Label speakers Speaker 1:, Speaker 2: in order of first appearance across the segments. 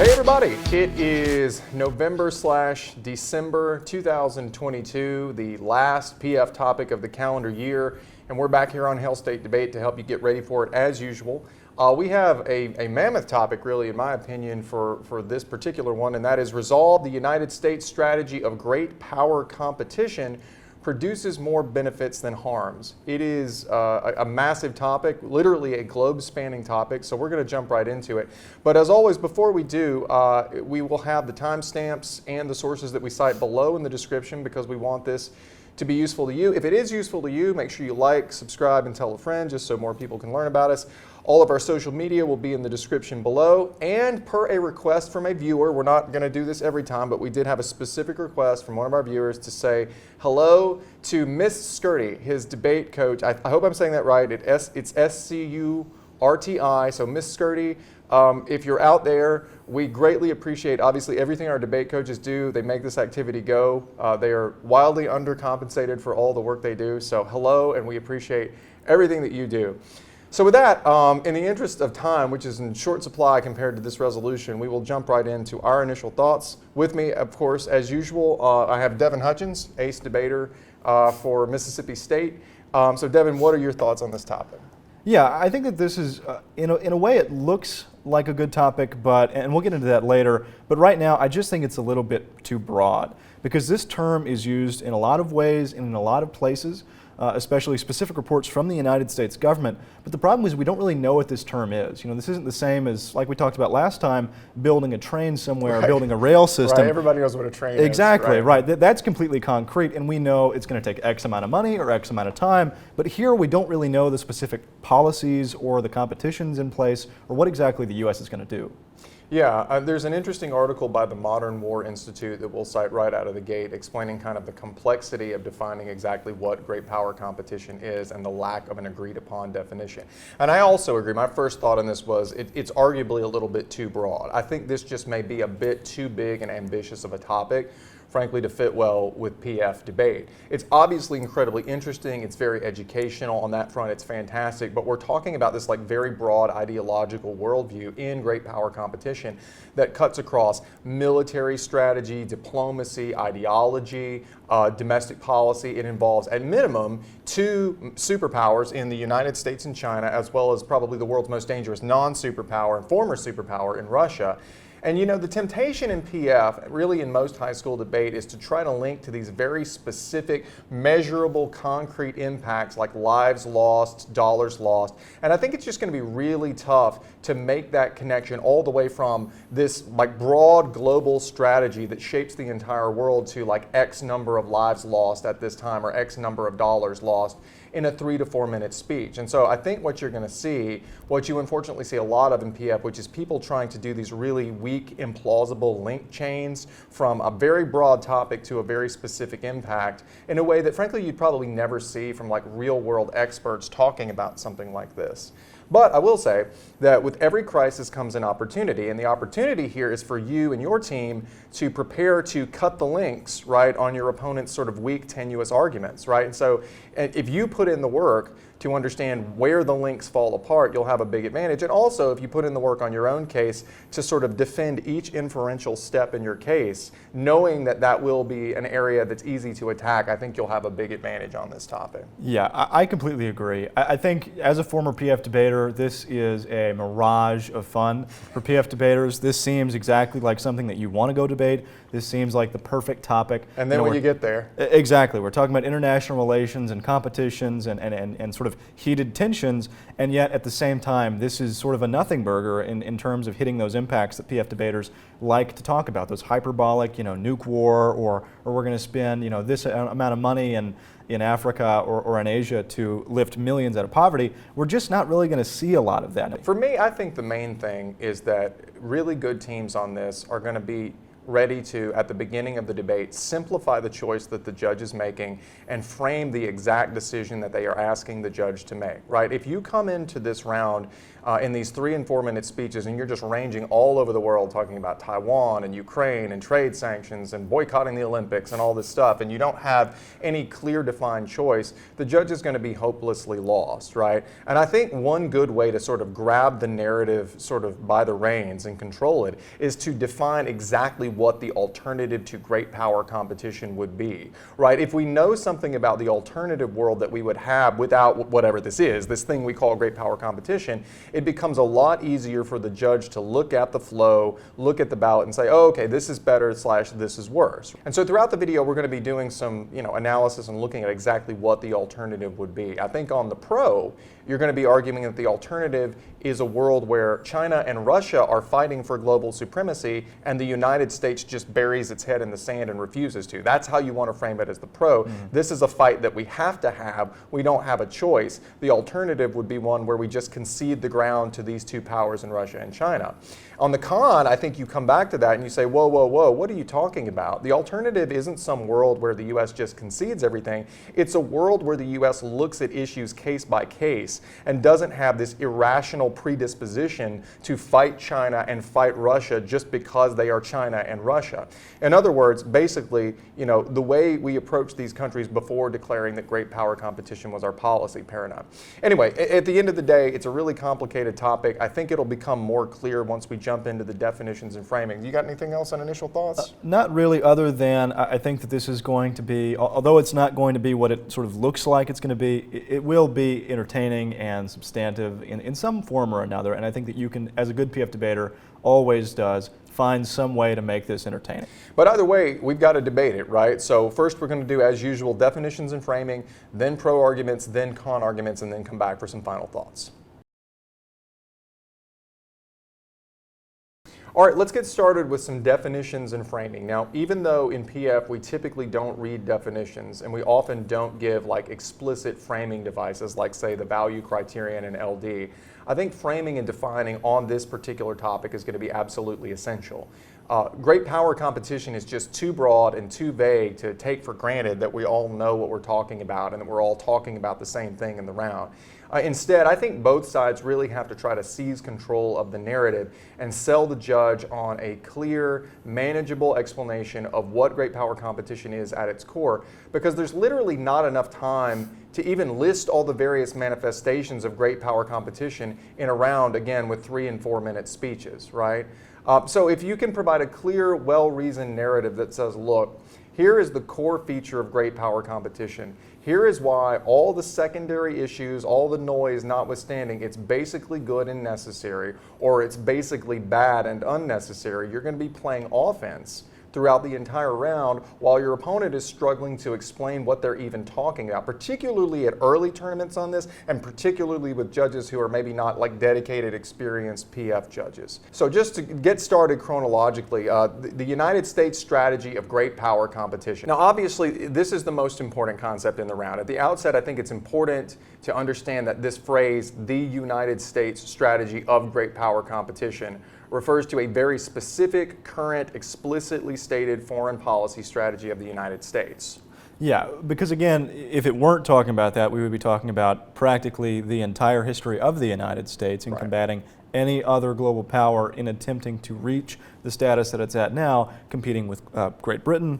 Speaker 1: Hey everybody, it is November/December 2022, the last PF topic of the calendar year, and we're back here on Hail State Debate to help you get ready for it as usual. We have a mammoth topic, really, in my opinion, for this particular one, and that is resolve the United States strategy of great power competition produces more benefits than harms. It is a massive topic, literally a globe-spanning topic, so we're going to jump right into it. But as always, before we do, we will have the timestamps and the sources that we cite below in the description because we want this to be useful to you. If it is useful to you, make sure you like, subscribe, and tell a friend just so more people can learn about us. All of our social media will be in the description below, and per a request from a viewer, we're not going to do this every time, but we did have a specific request from one of our viewers to say hello to Miss Skirty, his debate coach. I hope I'm saying that right. It's S-C-U-R-T-I, so Miss Skirty, if you're out there, we greatly appreciate, obviously, everything our debate coaches do. They make this activity go. They are wildly undercompensated for all the work they do, so hello, and we appreciate everything that you do. So with that, in the interest of time, which is in short supply compared to this resolution, we will jump right into our initial thoughts. With me, of course, as usual, I have Devin Hutchins, ace debater for Mississippi State. So Devin, what are your thoughts on this topic?
Speaker 2: Yeah, I think that this is, in a way, it looks like a good topic, and we'll get into that later, but right now I just think it's a little bit too broad because this term is used in a lot of ways and in a lot of places. Especially specific reports from the United States government. But the problem is we don't really know what this term is. You know, this isn't the same as, like we talked about last time, building a train somewhere,
Speaker 1: right.
Speaker 2: Or building a rail system.
Speaker 1: Right, everybody knows what a train is.
Speaker 2: Exactly, right. That's completely concrete, and we know it's going to take X amount of money or X amount of time. But here we don't really know the specific policies or the competitions in place or what exactly the U.S. is going to do.
Speaker 1: Yeah, there's an interesting article by the Modern War Institute that we'll cite right out of the gate explaining kind of the complexity of defining exactly what great power competition is and the lack of an agreed upon definition. And I also agree, my first thought on this was it's arguably a little bit too broad. I think this just may be a bit too big and ambitious of a topic, frankly, to fit well with PF debate. It's obviously incredibly interesting, it's very educational on that front, it's fantastic, but we're talking about this like very broad ideological worldview in great power competition that cuts across military strategy, diplomacy, ideology, domestic policy. It involves, at minimum, two superpowers in the United States and China, as well as probably the world's most dangerous non-superpower and former superpower in Russia. And you know, the temptation in PF, really in most high school debate, is to try to link to these very specific, measurable, concrete impacts like lives lost, dollars lost. And I think it's just going to be really tough to make that connection all the way from this like broad global strategy that shapes the entire world to like X number of lives lost at this time or X number of dollars lost in a 3 to 4 minute speech. And so I think what you're going to see, what you unfortunately see a lot of in PF, which is people trying to do these really weak, implausible link chains from a very broad topic to a very specific impact in a way that frankly you'd probably never see from like real world experts talking about something like this. But I will say that with every crisis comes an opportunity, and the opportunity here is for you and your team to prepare to cut the links, right, on your opponent's sort of weak, tenuous arguments, right? And so if you put in the work to understand where the links fall apart, you'll have a big advantage. And also, if you put in the work on your own case to sort of defend each inferential step in your case, knowing that that will be an area that's easy to attack, I think you'll have a big advantage on this topic.
Speaker 2: Yeah, I completely agree. I think as a former PF debater, this is a mirage of fun for PF debaters. This seems exactly like something that you want to go debate. This seems like the perfect topic.
Speaker 1: And then when you get there.
Speaker 2: Exactly. We're talking about international relations and competitions and sort of heated tensions, and yet at the same time, this is sort of a nothing burger in terms of hitting those impacts that PF debaters like to talk about, those hyperbolic, nuke war, or we're going to spend, this amount of money in Africa or in Asia to lift millions out of poverty. We're just not really going to see a lot of that.
Speaker 1: For me, I think the main thing is that really good teams on this are going to be ready to, at the beginning of the debate, simplify the choice that the judge is making and frame the exact decision that they are asking the judge to make, right? If you come into this round in these 3 and 4 minute speeches and you're just ranging all over the world talking about Taiwan and Ukraine and trade sanctions and boycotting the Olympics and all this stuff, and you don't have any clear defined choice, the judge is going to be hopelessly lost, right? And I think one good way to sort of grab the narrative sort of by the reins and control it is to define exactly what the alternative to great power competition would be, right? If we know something about the alternative world that we would have without whatever this is, this thing we call great power competition, it becomes a lot easier for the judge to look at the flow, look at the ballot and say, oh, okay, this is better / this is worse. And so throughout the video, we're going to be doing some analysis and looking at exactly what the alternative would be. I think on the pro, you're going to be arguing that the alternative is a world where China and Russia are fighting for global supremacy and the United States just buries its head in the sand and refuses to. That's how you want to frame it as the pro. This is a fight that we have to have. We don't have a choice. The alternative would be one where we just concede the ground to these 2 powers in Russia and China. On the con, I think you come back to that and you say, whoa, whoa, whoa, what are you talking about? The alternative isn't some world where the U.S. just concedes everything. It's a world where the U.S. looks at issues case by case and doesn't have this irrational predisposition to fight China and fight Russia just because they are China and Russia. In other words, basically, the way we approach these countries before declaring that great power competition was our policy paradigm. Anyway, at the end of the day, it's a really complicated topic. I think it'll become more clear once we jump into the definitions and framing. You got anything else on initial thoughts?
Speaker 2: Not really, other than I think that this is going to be, although it's not going to be what it sort of looks like it's going to be, it will be entertaining and substantive in some form or another. And I think that you can, as a good PF debater always does, find some way to make this entertaining.
Speaker 1: But either way, we've got to debate it, right? So first we're going to do, as usual, definitions and framing, then pro arguments, then con arguments, and then come back for some final thoughts. All right, let's get started with some definitions and framing. Now, even though in PF we typically don't read definitions and we often don't give explicit framing devices like, say, the value criterion and LD, I think framing and defining on this particular topic is going to be absolutely essential. Great power competition is just too broad and too vague to take for granted that we all know what we're talking about and that we're all talking about the same thing in the round. Instead, I think both sides really have to try to seize control of the narrative and sell the judge on a clear, manageable explanation of what great power competition is at its core, because there's literally not enough time to even list all the various manifestations of great power competition in a round, again, with 3 and 4 minute speeches, right? So if you can provide a clear, well-reasoned narrative that says, look, here is the core feature of great power competition. Here is why all the secondary issues, all the noise notwithstanding, it's basically good and necessary, or it's basically bad and unnecessary. You're going to be playing offense throughout the entire round while your opponent is struggling to explain what they're even talking about, particularly at early tournaments on this, and particularly with judges who are maybe not dedicated, experienced PF judges. So just to get started chronologically, the United States strategy of great power competition. Now, obviously, this is the most important concept in the round. At the outset, I think it's important to understand that this phrase, the United States strategy of great power competition, refers to a very specific, current, explicitly stated foreign policy strategy of the United States.
Speaker 2: Yeah, because again, if it weren't talking about that, we would be talking about practically the entire history of the United States in combating any other global power in attempting to reach the status that it's at now, competing with Great Britain,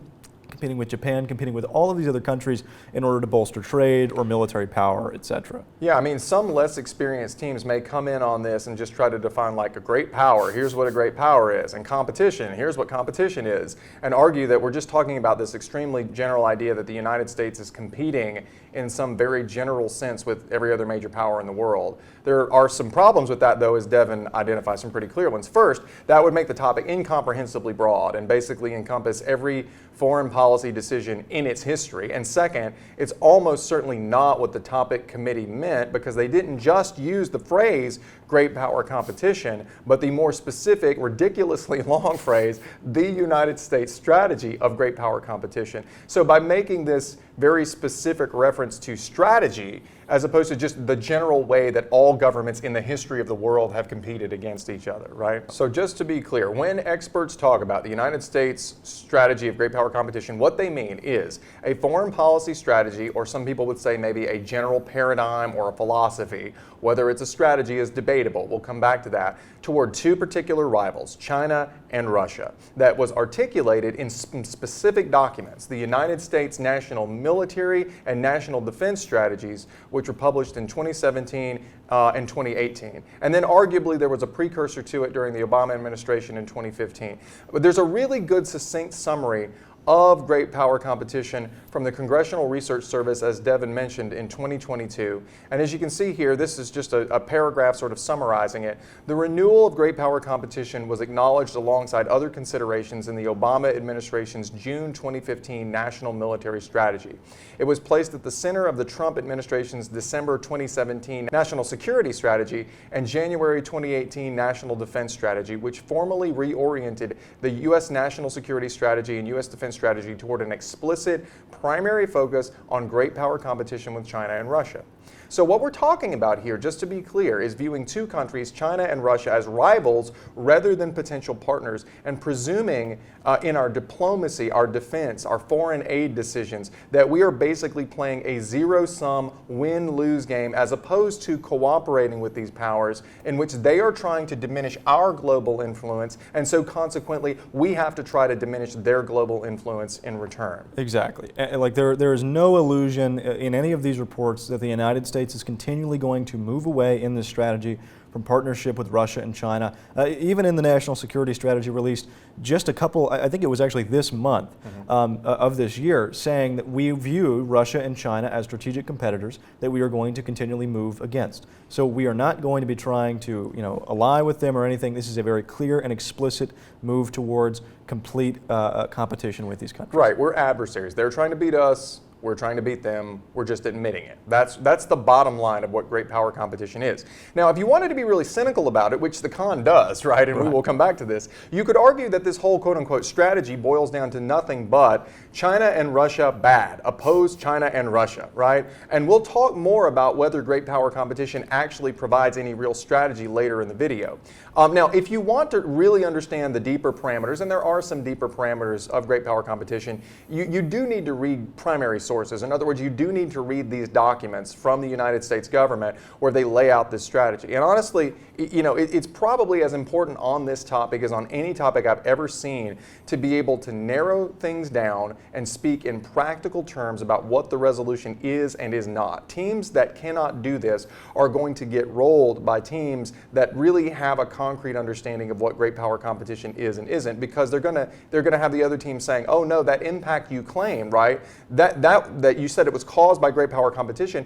Speaker 2: competing with Japan, competing with all of these other countries in order to bolster trade or military power, etc.
Speaker 1: Yeah, I mean, some less experienced teams may come in on this and just try to define a great power, here's what a great power is, and competition, here's what competition is, and argue that we're just talking about this extremely general idea that the United States is competing in some very general sense with every other major power in the world. There are some problems with that, though, as Devin identifies some pretty clear ones. First, that would make the topic incomprehensibly broad and basically encompass every foreign policy decision in its history. And second, it's almost certainly not what the topic committee meant, because they didn't just use the phrase great power competition, but the more specific, ridiculously long phrase, the United States strategy of great power competition. So by making this very specific reference to strategy as opposed to just the general way that all governments in the history of the world have competed against each other, right? So just to be clear, when experts talk about the United States strategy of great power competition, what they mean is a foreign policy strategy, or some people would say maybe a general paradigm or a philosophy. Whether it's a strategy is debatable, we'll come back to that, toward two particular rivals, China and Russia, that was articulated in specific documents, the United States National Military and National Defense Strategies, which were published in 2017 and 2018. And then arguably there was a precursor to it during the Obama administration in 2015. But there's a really good succinct summary of great power competition from the Congressional Research Service, as Devin mentioned, in 2022. And as you can see here, this is just a paragraph sort of summarizing it. The renewal of great power competition was acknowledged alongside other considerations in the Obama administration's June 2015 National Military Strategy. It was placed at the center of the Trump administration's December 2017 National Security Strategy and January 2018 National Defense Strategy, which formally reoriented the U.S. National Security Strategy and U.S. Defense Strategy toward an explicit primary focus on great power competition with China and Russia. So what we're talking about here, just to be clear, is viewing two countries, China and Russia, as rivals rather than potential partners, and presuming in our diplomacy, our defense, our foreign aid decisions, that we are basically playing a zero-sum win-lose game as opposed to cooperating with these powers in which they are trying to diminish our global influence, and so consequently we have to try to diminish their global influence in return.
Speaker 2: Exactly. Like there is no illusion in any of these reports that the United States is continually going to move away in this strategy from partnership with Russia and China. Even in the National Security Strategy released just a couple, I think it was actually this month of this year, saying that we view Russia and China as strategic competitors that we are going to continually move against. So we are not going to be trying to, ally with them or anything. This is a very clear and explicit move towards complete competition with these countries.
Speaker 1: Right, we're adversaries. They're trying to beat us. We're trying to beat them. We're just admitting it. That's the bottom line of what great power competition is. Now, if you wanted to be really cynical about it, which the con does, right, and we will come back to this, you could argue that this whole quote-unquote strategy boils down to nothing but China and Russia bad, oppose China and Russia, right? And we'll talk more about whether great power competition actually provides any real strategy later in the video. Now, if you want to really understand the deeper parameters, and there are some deeper parameters of great power competition, you do need to read primary sources. In other words, you do need to read these documents from the United States government where they lay out this strategy. And honestly, it's probably as important on this topic as on any topic I've ever seen to be able to narrow things down and speak in practical terms about what the resolution is and is not. Teams that cannot do this are going to get rolled by teams that really have a concrete understanding of what great power competition is and isn't, because they're going to have the other team saying, oh no, that impact you claim, right, that you said it was caused by great power competition,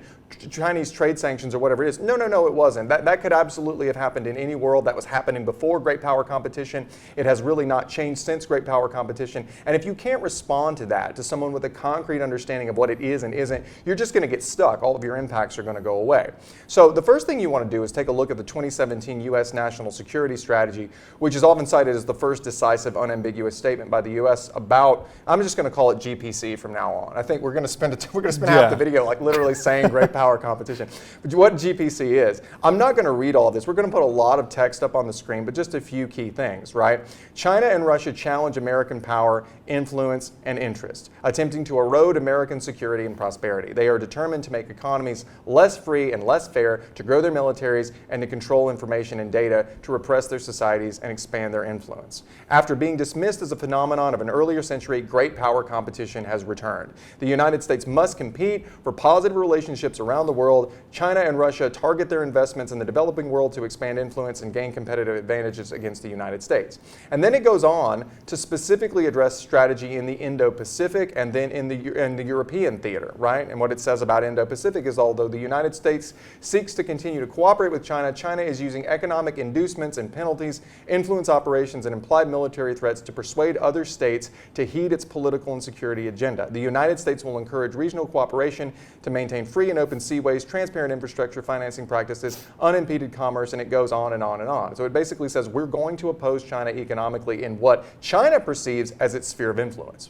Speaker 1: Chinese trade sanctions or whatever it is. No, it wasn't. That could absolutely have happened in any world. That was happening before great power competition. It has really not changed since great power competition. And if you can't respond to that, to someone with a concrete understanding of what it is and isn't, you're just going to get stuck. All of your impacts are going to go away. So the first thing you want to do is take a look at the 2017 U.S. National Security Strategy, which is often cited as the first decisive, unambiguous statement by the U.S. about, I'm just going to call it GPC from now on. I think we're going to spend half the video like literally saying great power competition. But what GPC is, I'm not going to read all of this. We're going to put a lot of text up on the screen, but just a few key things, right? China and Russia challenge American power, influence, and interest, attempting to erode American security and prosperity. They are determined to make economies less free and less fair, to grow their militaries, and to control information and data, to repress their societies and expand their influence. After being dismissed as a phenomenon of an earlier century, great power competition has returned. The United States must compete for positive relationships around the world. China and Russia target their investments in the developing world to expand influence and gain competitive advantages against the United States. And then it goes on to specifically address strategy in the Indo-Pacific and then in the European theater, right? And what it says about Indo-Pacific is, although the United States seeks to continue to cooperate with China, China is using economic inducements and penalties, influence operations, and implied military threats to persuade other states to heed its political and security agenda. The United States will encourage regional cooperation to maintain free and open seaways, transparent infrastructure, financing practices, unimpeded commerce, and it goes on and on and on. So it basically says we're going to oppose China economically in what China perceives as its sphere of influence.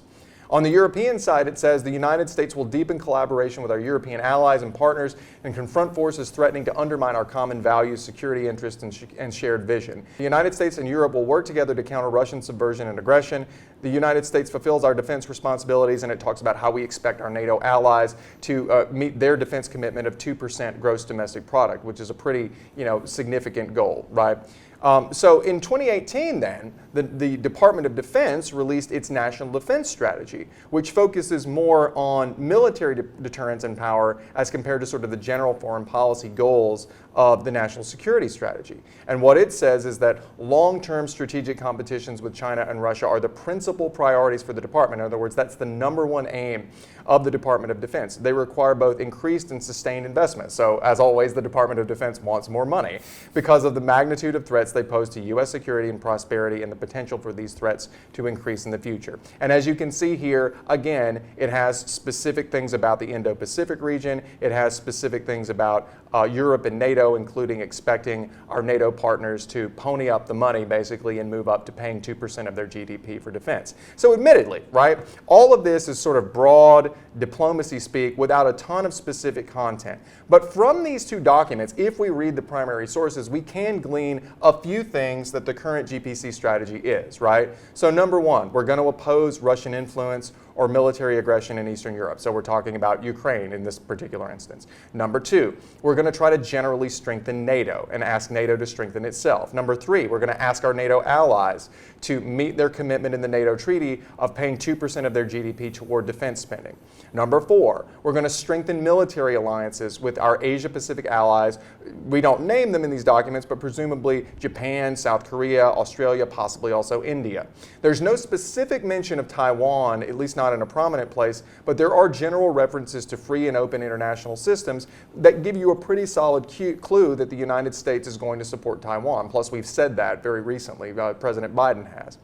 Speaker 1: On the European side, it says the United States will deepen collaboration with our European allies and partners and confront forces threatening to undermine our common values, security interests, and shared vision. The United States and Europe will work together to counter Russian subversion and aggression. The United States fulfills our defense responsibilities, and it talks about how we expect our NATO allies to meet their defense commitment of 2% gross domestic product, which is a pretty, significant goal, right? So in 2018 then, the Department of Defense released its National Defense Strategy, which focuses more on military deterrence and power as compared to sort of the general foreign policy goals of the National Security Strategy. And what it says is that long-term strategic competitions with China and Russia are the principal priorities for the department. In other words, that's the #1 aim of the Department of Defense. They require both increased and sustained investment. So as always, the Department of Defense wants more money because of the magnitude of threats they pose to U.S. security and prosperity and the potential for these threats to increase in the future. And as you can see here, again, it has specific things about the Indo-Pacific region. It has specific things about Europe and NATO, including expecting our NATO partners to pony up the money, basically, and move up to paying 2% of their GDP for defense. So admittedly, right, all of this is sort of broad diplomacy speak without a ton of specific content. But from these two documents, if we read the primary sources, we can glean a few things that the current GPC strategy is, right? So #1, we're going to oppose Russian influence or military aggression in Eastern Europe. So we're talking about Ukraine in this particular instance. #2, we're going to try to generally strengthen NATO and ask NATO to strengthen itself. #3, we're going to ask our NATO allies to meet their commitment in the NATO treaty of paying 2% of their GDP toward defense spending. #4, we're going to strengthen military alliances with our Asia-Pacific allies. We don't name them in these documents, but presumably Japan, South Korea, Australia, possibly also India. There's no specific mention of Taiwan, at least not in a prominent place, but there are general references to free and open international systems that give you a pretty solid clue that the United States is going to support Taiwan. Plus, we've said that very recently. President Biden has.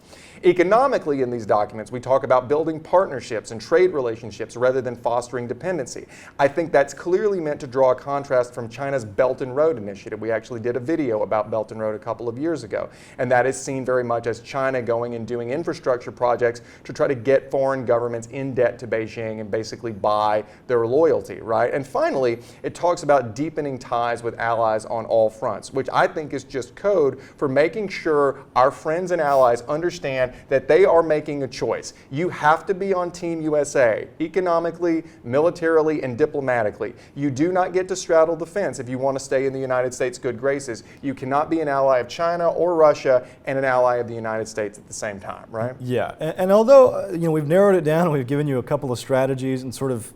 Speaker 1: Economically, in these documents, we talk about building partnerships and trade relationships rather than fostering dependency. I think that's clearly meant to draw a contrast from China's Belt and Road Initiative. We actually did a video about Belt and Road a couple of years ago, and that is seen very much as China going and doing infrastructure projects to try to get foreign governments in debt to Beijing and basically buy their loyalty, right? And finally, it talks about deepening ties with allies on all fronts, which I think is just code for making sure our friends and allies understand that they are making a choice. You have to be on Team USA, economically, militarily, and diplomatically. You do not get to straddle the fence if you want to stay in the United States' good graces. You cannot be an ally of China or Russia and an ally of the United States at the same time, right?
Speaker 2: Yeah, and although we've narrowed it down, we've given you a couple of strategies and sort of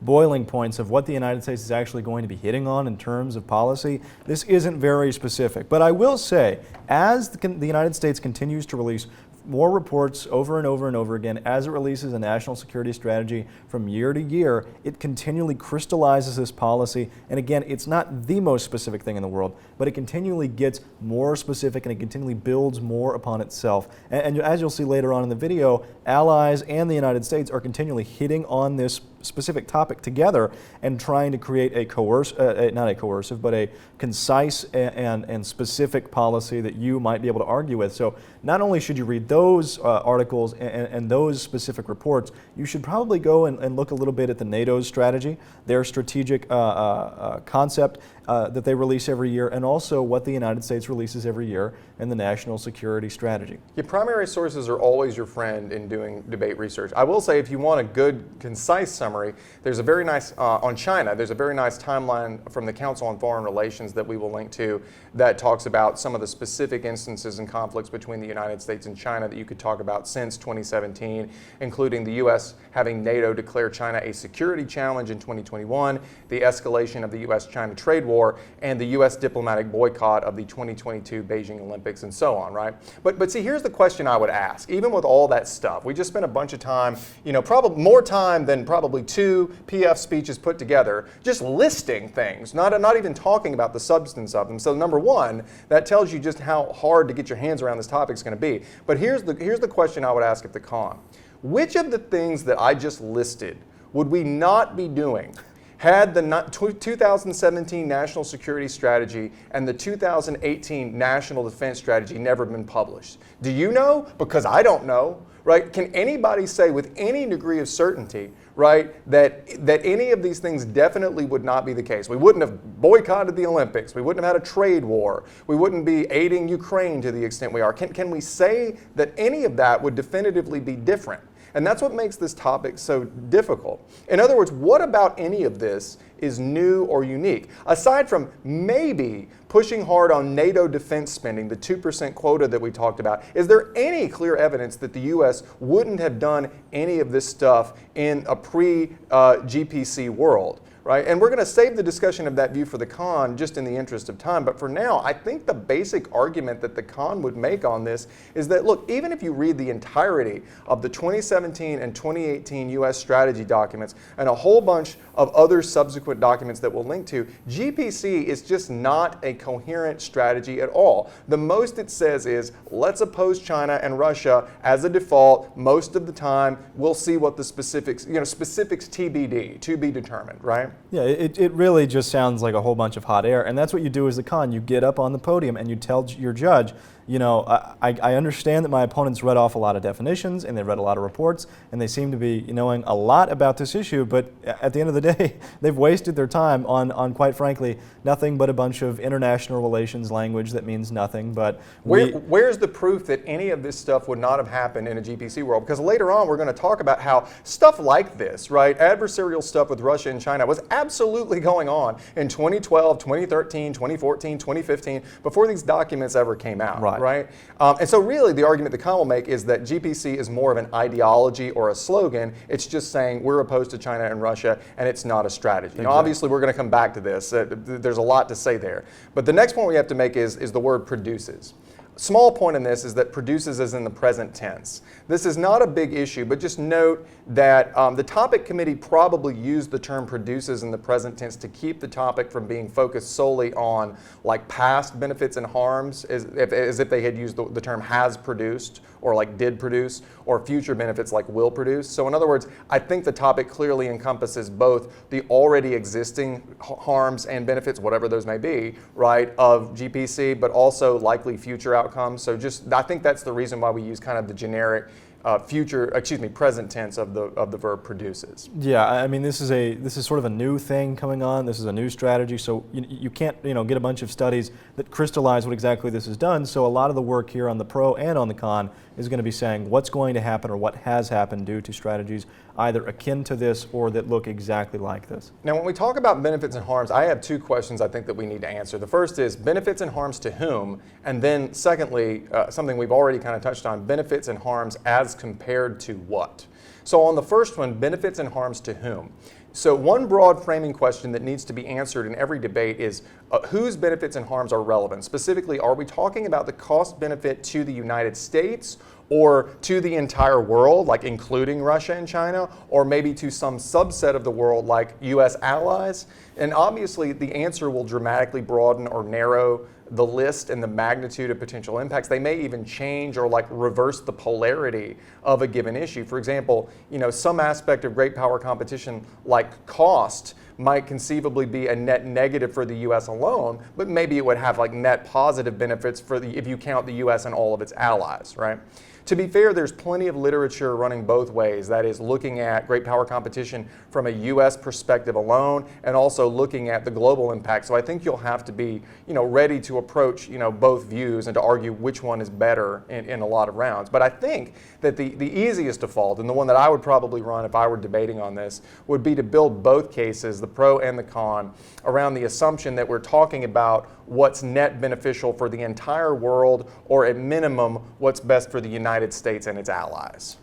Speaker 2: boiling points of what the United States is actually going to be hitting on in terms of policy, this isn't very specific. But I will say, as the United States continues to release more reports over and over and over again, as it releases a national security strategy from year to year, it continually crystallizes this policy. And again, it's not the most specific thing in the world, but it continually gets more specific and it continually builds more upon itself. And as you'll see later on in the video, allies and the United States are continually hitting on this specific topic together and trying to create not a coercive, but a concise and specific policy that you might be able to argue with. So not only should you read those articles and those specific reports, you should probably go and look a little bit at the NATO's strategy, their strategic concept that they release every year, and also what the United States releases every year in the National Security Strategy.
Speaker 1: Your primary sources are always your friend in doing debate research. I will say, if you want a good, concise summary, there's a very nice, on China, there's a very nice timeline from the Council on Foreign Relations that we will link to that talks about some of the specific instances and conflicts between the United States and China that you could talk about since 2017, including the U.S. having NATO declare China a security challenge in 2021, the escalation of the U.S.-China trade war, and the U.S. diplomatic boycott of the 2022 Beijing Olympics, and so on, right? But see, here's the question I would ask. Even with all that stuff, we just spent a bunch of time, probably more time than probably 2 PF speeches put together, just listing things, not even talking about the substance of them. So number one, that tells you just how hard to get your hands around this topic is going to be. But here's the question I would ask at the con. Which of the things that I just listed would we not be doing had the 2017 National Security Strategy and the 2018 National Defense Strategy never been published? Do you know? Because I don't know, right? Can anybody say with any degree of certainty, right, that any of these things definitely would not be the case? We wouldn't have boycotted the Olympics. We wouldn't have had a trade war. We wouldn't be aiding Ukraine to the extent we are. Can we say that any of that would definitively be different? And that's what makes this topic so difficult. In other words, what about any of this is new or unique? Aside from maybe pushing hard on NATO defense spending, the 2% quota that we talked about, is there any clear evidence that the U.S. wouldn't have done any of this stuff in a pre-GPC world? Right? And we're going to save the discussion of that view for the con just in the interest of time. But for now, I think the basic argument that the con would make on this is that, look, even if you read the entirety of the 2017 and 2018 U.S. strategy documents and a whole bunch of other subsequent documents that we'll link to, GPC is just not a coherent strategy at all. The most it says is, let's oppose China and Russia as a default most of the time. We'll see what the specifics, specifics TBD, to be determined, right?
Speaker 2: Yeah, it really just sounds like a whole bunch of hot air, and that's what you do as the con. You get up on the podium and you tell your judge, I understand that my opponents read off a lot of definitions and they read a lot of reports and they seem to be knowing a lot about this issue, but at the end of the day, they've wasted their time on quite frankly, nothing but a bunch of international relations language that means nothing. But
Speaker 1: where's the proof that any of this stuff would not have happened in a GPC world? Because later on, we're going to talk about how stuff like this, right, adversarial stuff with Russia and China was absolutely going on in 2012, 2013, 2014, 2015, before these documents ever came out. Right? And so really the argument the con will make is that GPC is more of an ideology or a slogan. It's just saying we're opposed to China and Russia and it's not a strategy. Exactly. Now obviously we're going to come back to this. There's a lot to say there. But the next point we have to make is the word produces. Small point in this is that produces is in the present tense. This is not a big issue, but just note that the topic committee probably used the term produces in the present tense to keep the topic from being focused solely on like past benefits and harms, as if they had used the term has produced or like did produce, or future benefits like will produce. So in other words, I think the topic clearly encompasses both the already existing harms and benefits, whatever those may be, right, of GPC, but also likely future outcomes. So I think that's the reason why we use kind of the generic present tense of the verb produces.
Speaker 2: Yeah, I mean this is sort of a new thing coming on. This is a new strategy, so you can't get a bunch of studies that crystallize what exactly this has done. So a lot of the work here on the pro and on the con is going to be saying what's going to happen or what has happened due to strategies either akin to this or that look exactly like this.
Speaker 1: Now when we talk about benefits and harms, I have two questions I think that we need to answer. The first is benefits and harms to whom? And then secondly, something we've already kind of touched on, benefits and harms as compared to what? So on the first one, benefits and harms to whom? So one broad framing question that needs to be answered in every debate is whose benefits and harms are relevant? Specifically, are we talking about the cost benefit to the United States or to the entire world, like including Russia and China, or maybe to some subset of the world like US allies? And obviously the answer will dramatically broaden or narrow the list and the magnitude of potential impacts. They may even change or like reverse the polarity of a given issue. For example, some aspect of great power competition like cost might conceivably be a net negative for the US alone, but maybe it would have like net positive benefits if you count the US and all of its allies, right? To be fair, there's plenty of literature running both ways. That is looking at great power competition from a US perspective alone and also looking at the global impact. So I think you'll have to be, ready to approach, both views and to argue which one is better in a lot of rounds. But I think that the easiest default, and the one that I would probably run if I were debating on this, would be to build both cases, the pro and the con, around the assumption that we're talking about what's net beneficial for the entire world, or at minimum, what's best for the United States and its allies.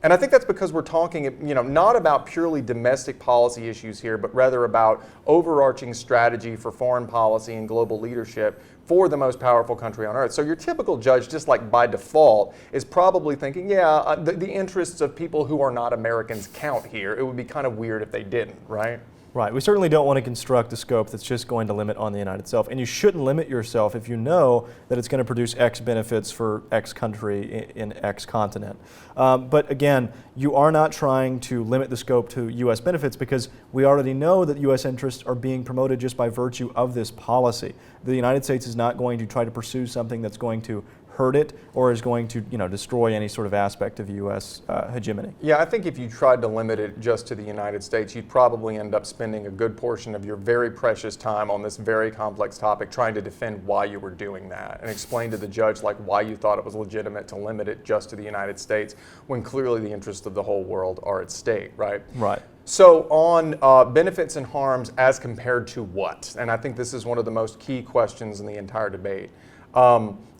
Speaker 1: And I think that's because we're talking, not about purely domestic policy issues here, but rather about overarching strategy for foreign policy and global leadership for the most powerful country on earth. So your typical judge, just like by default, is probably thinking, the interests of people who are not Americans count here. It would be kind of weird if they didn't, right?
Speaker 2: Right. We certainly don't want to construct a scope that's just going to limit on the United itself. And you shouldn't limit yourself if you know that it's going to produce X benefits for X country in X continent. But again, you are not trying to limit the scope to U.S. benefits because we already know that U.S. interests are being promoted just by virtue of this policy. The United States is not going to try to pursue something that's going to hurt it or is going to destroy any sort of aspect of U.S. Hegemony.
Speaker 1: Yeah, I think if you tried to limit it just to the United States, you'd probably end up spending a good portion of your very precious time on this very complex topic trying to defend why you were doing that and explain to the judge like why you thought it was legitimate to limit it just to the United States when clearly the interests of the whole world are at stake, right?
Speaker 2: Right.
Speaker 1: So on benefits and harms as compared to what? And I think this is one of the most key questions in the entire debate.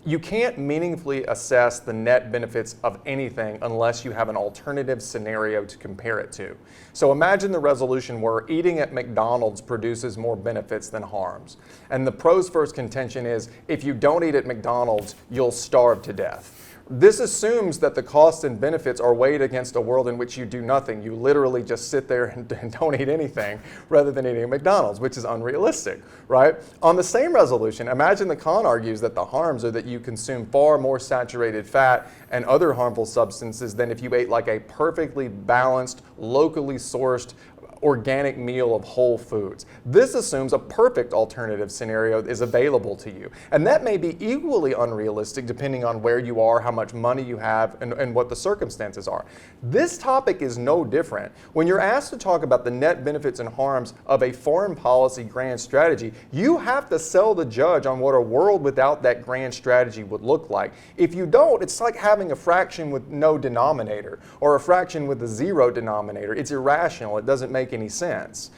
Speaker 1: You can't meaningfully assess the net benefits of anything unless you have an alternative scenario to compare it to. So imagine the resolution where eating at McDonald's produces more benefits than harms. And the pro's first contention is if you don't eat at McDonald's, you'll starve to death. This assumes that the costs and benefits are weighed against a world in which you do nothing. You literally just sit there and don't eat anything rather than eating at McDonald's, which is unrealistic, right? On the same resolution, imagine the con argues that the harms are that you consume far more saturated fat and other harmful substances than if you ate like a perfectly balanced, locally sourced, organic meal of whole foods. This assumes a perfect alternative scenario is available to you. And that may be equally unrealistic depending on where you are, how much money you have, and what the circumstances are. This topic is no different. When you're asked to talk about the net benefits and harms of a foreign policy grand strategy, you have to sell the judge on what a world without that grand strategy would look like. If you don't, it's like having a fraction with no denominator or a fraction with a zero denominator. It's irrational. It doesn't make any sense.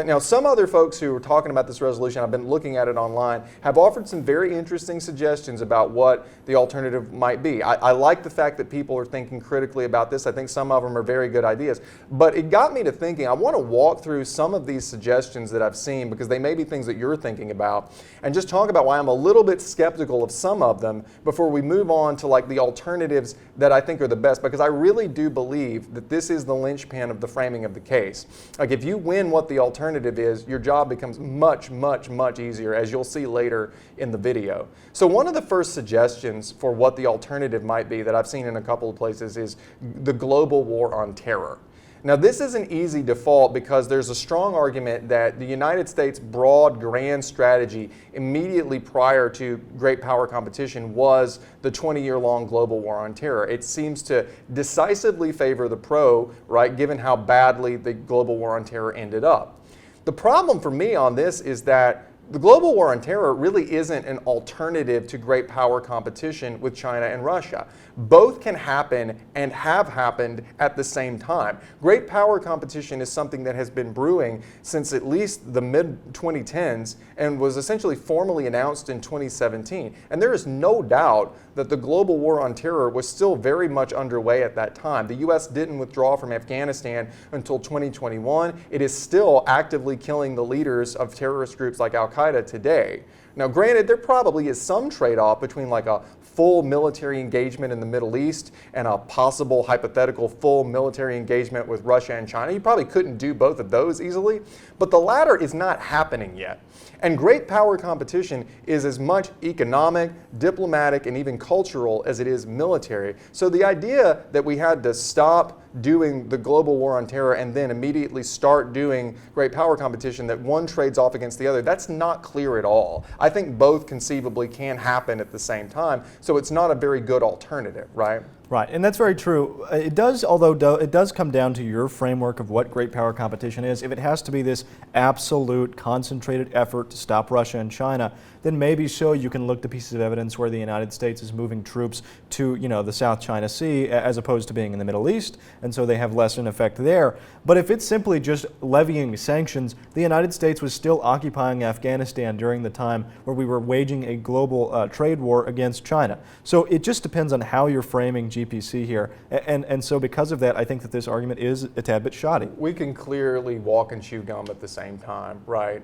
Speaker 1: Now, some other folks who are talking about this resolution, I've been looking at it online, have offered some very interesting suggestions about what the alternative might be. I like the fact that people are thinking critically about this. I think some of them are very good ideas. But it got me to thinking, I want to walk through some of these suggestions that I've seen because they may be things that you're thinking about and just talk about why I'm a little bit skeptical of some of them before we move on to like the alternatives that I think are the best, because I really do believe that this is the linchpin of the framing of the case. Like if you win what the alternative is, your job becomes much, much, much easier, as you'll see later in the video. So one of the first suggestions for what the alternative might be that I've seen in a couple of places is the global war on terror. Now, this is an easy default because there's a strong argument that the United States' broad grand strategy immediately prior to great power competition was the 20-year-long global war on terror. It seems to decisively favor the pro, right, given how badly the global war on terror ended up. The problem for me on this is that the global war on terror really isn't an alternative to great power competition with China and Russia. Both can happen and have happened at the same time. Great power competition is something that has been brewing since at least the mid-2010s and was essentially formally announced in 2017. And there is no doubt that the global war on terror was still very much underway at that time. The U.S. didn't withdraw from Afghanistan until 2021. It is still actively killing the leaders of terrorist groups like Al-Qaeda today. Now, granted, there probably is some trade-off between like a full military engagement in the Middle East and a possible hypothetical full military engagement with Russia and China. You probably couldn't do both of those easily, but the latter is not happening yet. And great power competition is as much economic, diplomatic, and even cultural as it is military. So the idea that we had to stop doing the global war on terror and then immediately start doing great power competition, that one trades off against the other, that's not clear at all. I think both conceivably can happen at the same time, so it's not a very good alternative, right?
Speaker 2: Right, and that's very true. It does, although it does come down to your framework of what great power competition is. If it has to be this absolute concentrated effort to stop Russia and China, then maybe so you can look to pieces of evidence where the United States is moving troops to, the South China Sea as opposed to being in the Middle East, and so they have less an effect there. But if it's simply just levying sanctions, the United States was still occupying Afghanistan during the time where we were waging a global trade war against China. So it just depends on how you're framing GPC here, and so because of that, I think that this argument is a tad bit shoddy.
Speaker 1: We can clearly walk and chew gum at the same time, right?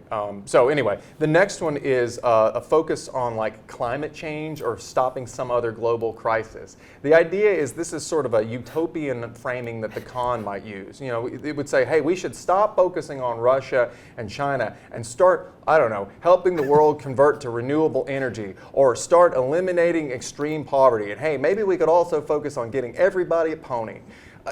Speaker 1: So anyway, the next one is a focus on like climate change or stopping some other global crisis. The idea is this is sort of a utopian framing that the con might use. You know, it would say, hey, we should stop focusing on Russia and China and start, I don't know, helping the world convert to renewable energy, or start eliminating extreme poverty. And hey, maybe we could also focus on getting everybody a pony.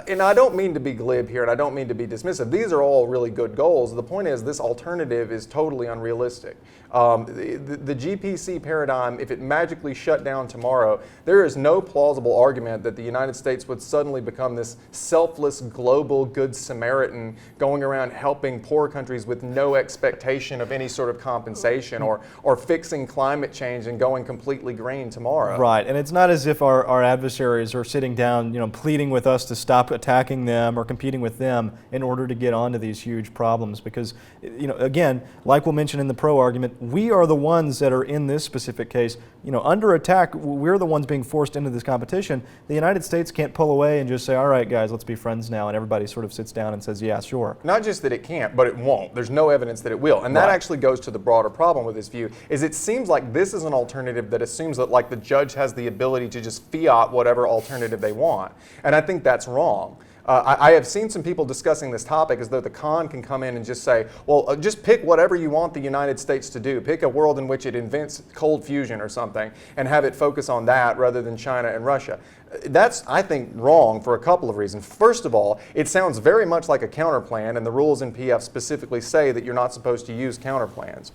Speaker 1: And I don't mean to be glib here, and I don't mean to be dismissive. These are all really good goals. The point is, this alternative is totally unrealistic. The GPC paradigm, if it magically shut down tomorrow, there is no plausible argument that the United States would suddenly become this selfless global good Samaritan going around helping poor countries with no expectation of any sort of compensation, or fixing climate change and going completely green tomorrow.
Speaker 2: Right, and it's not as if our adversaries are sitting down, pleading with us to stop attacking them or competing with them in order to get onto these huge problems, because, again, like we'll mention in the pro argument, we are the ones that are in this specific case, under attack. We're the ones being forced into this competition. The United States can't pull away and just say, all right, guys, let's be friends now, and everybody sort of sits down and says, yeah, sure.
Speaker 1: Not just that it can't, but it won't. There's no evidence that it will. And that actually goes to the broader problem with this view, is it seems like this is an alternative that assumes that like the judge has the ability to just fiat whatever alternative they want. And I think that's wrong. I have seen some people discussing this topic as though the con can come in and just say, well, just pick whatever you want the United States to do. Pick a world in which it invents cold fusion or something and have it focus on that rather than China and Russia. That's, I think, wrong for a couple of reasons. First of all, it sounds very much like a counterplan, and the rules in PF specifically say that you're not supposed to use counterplans.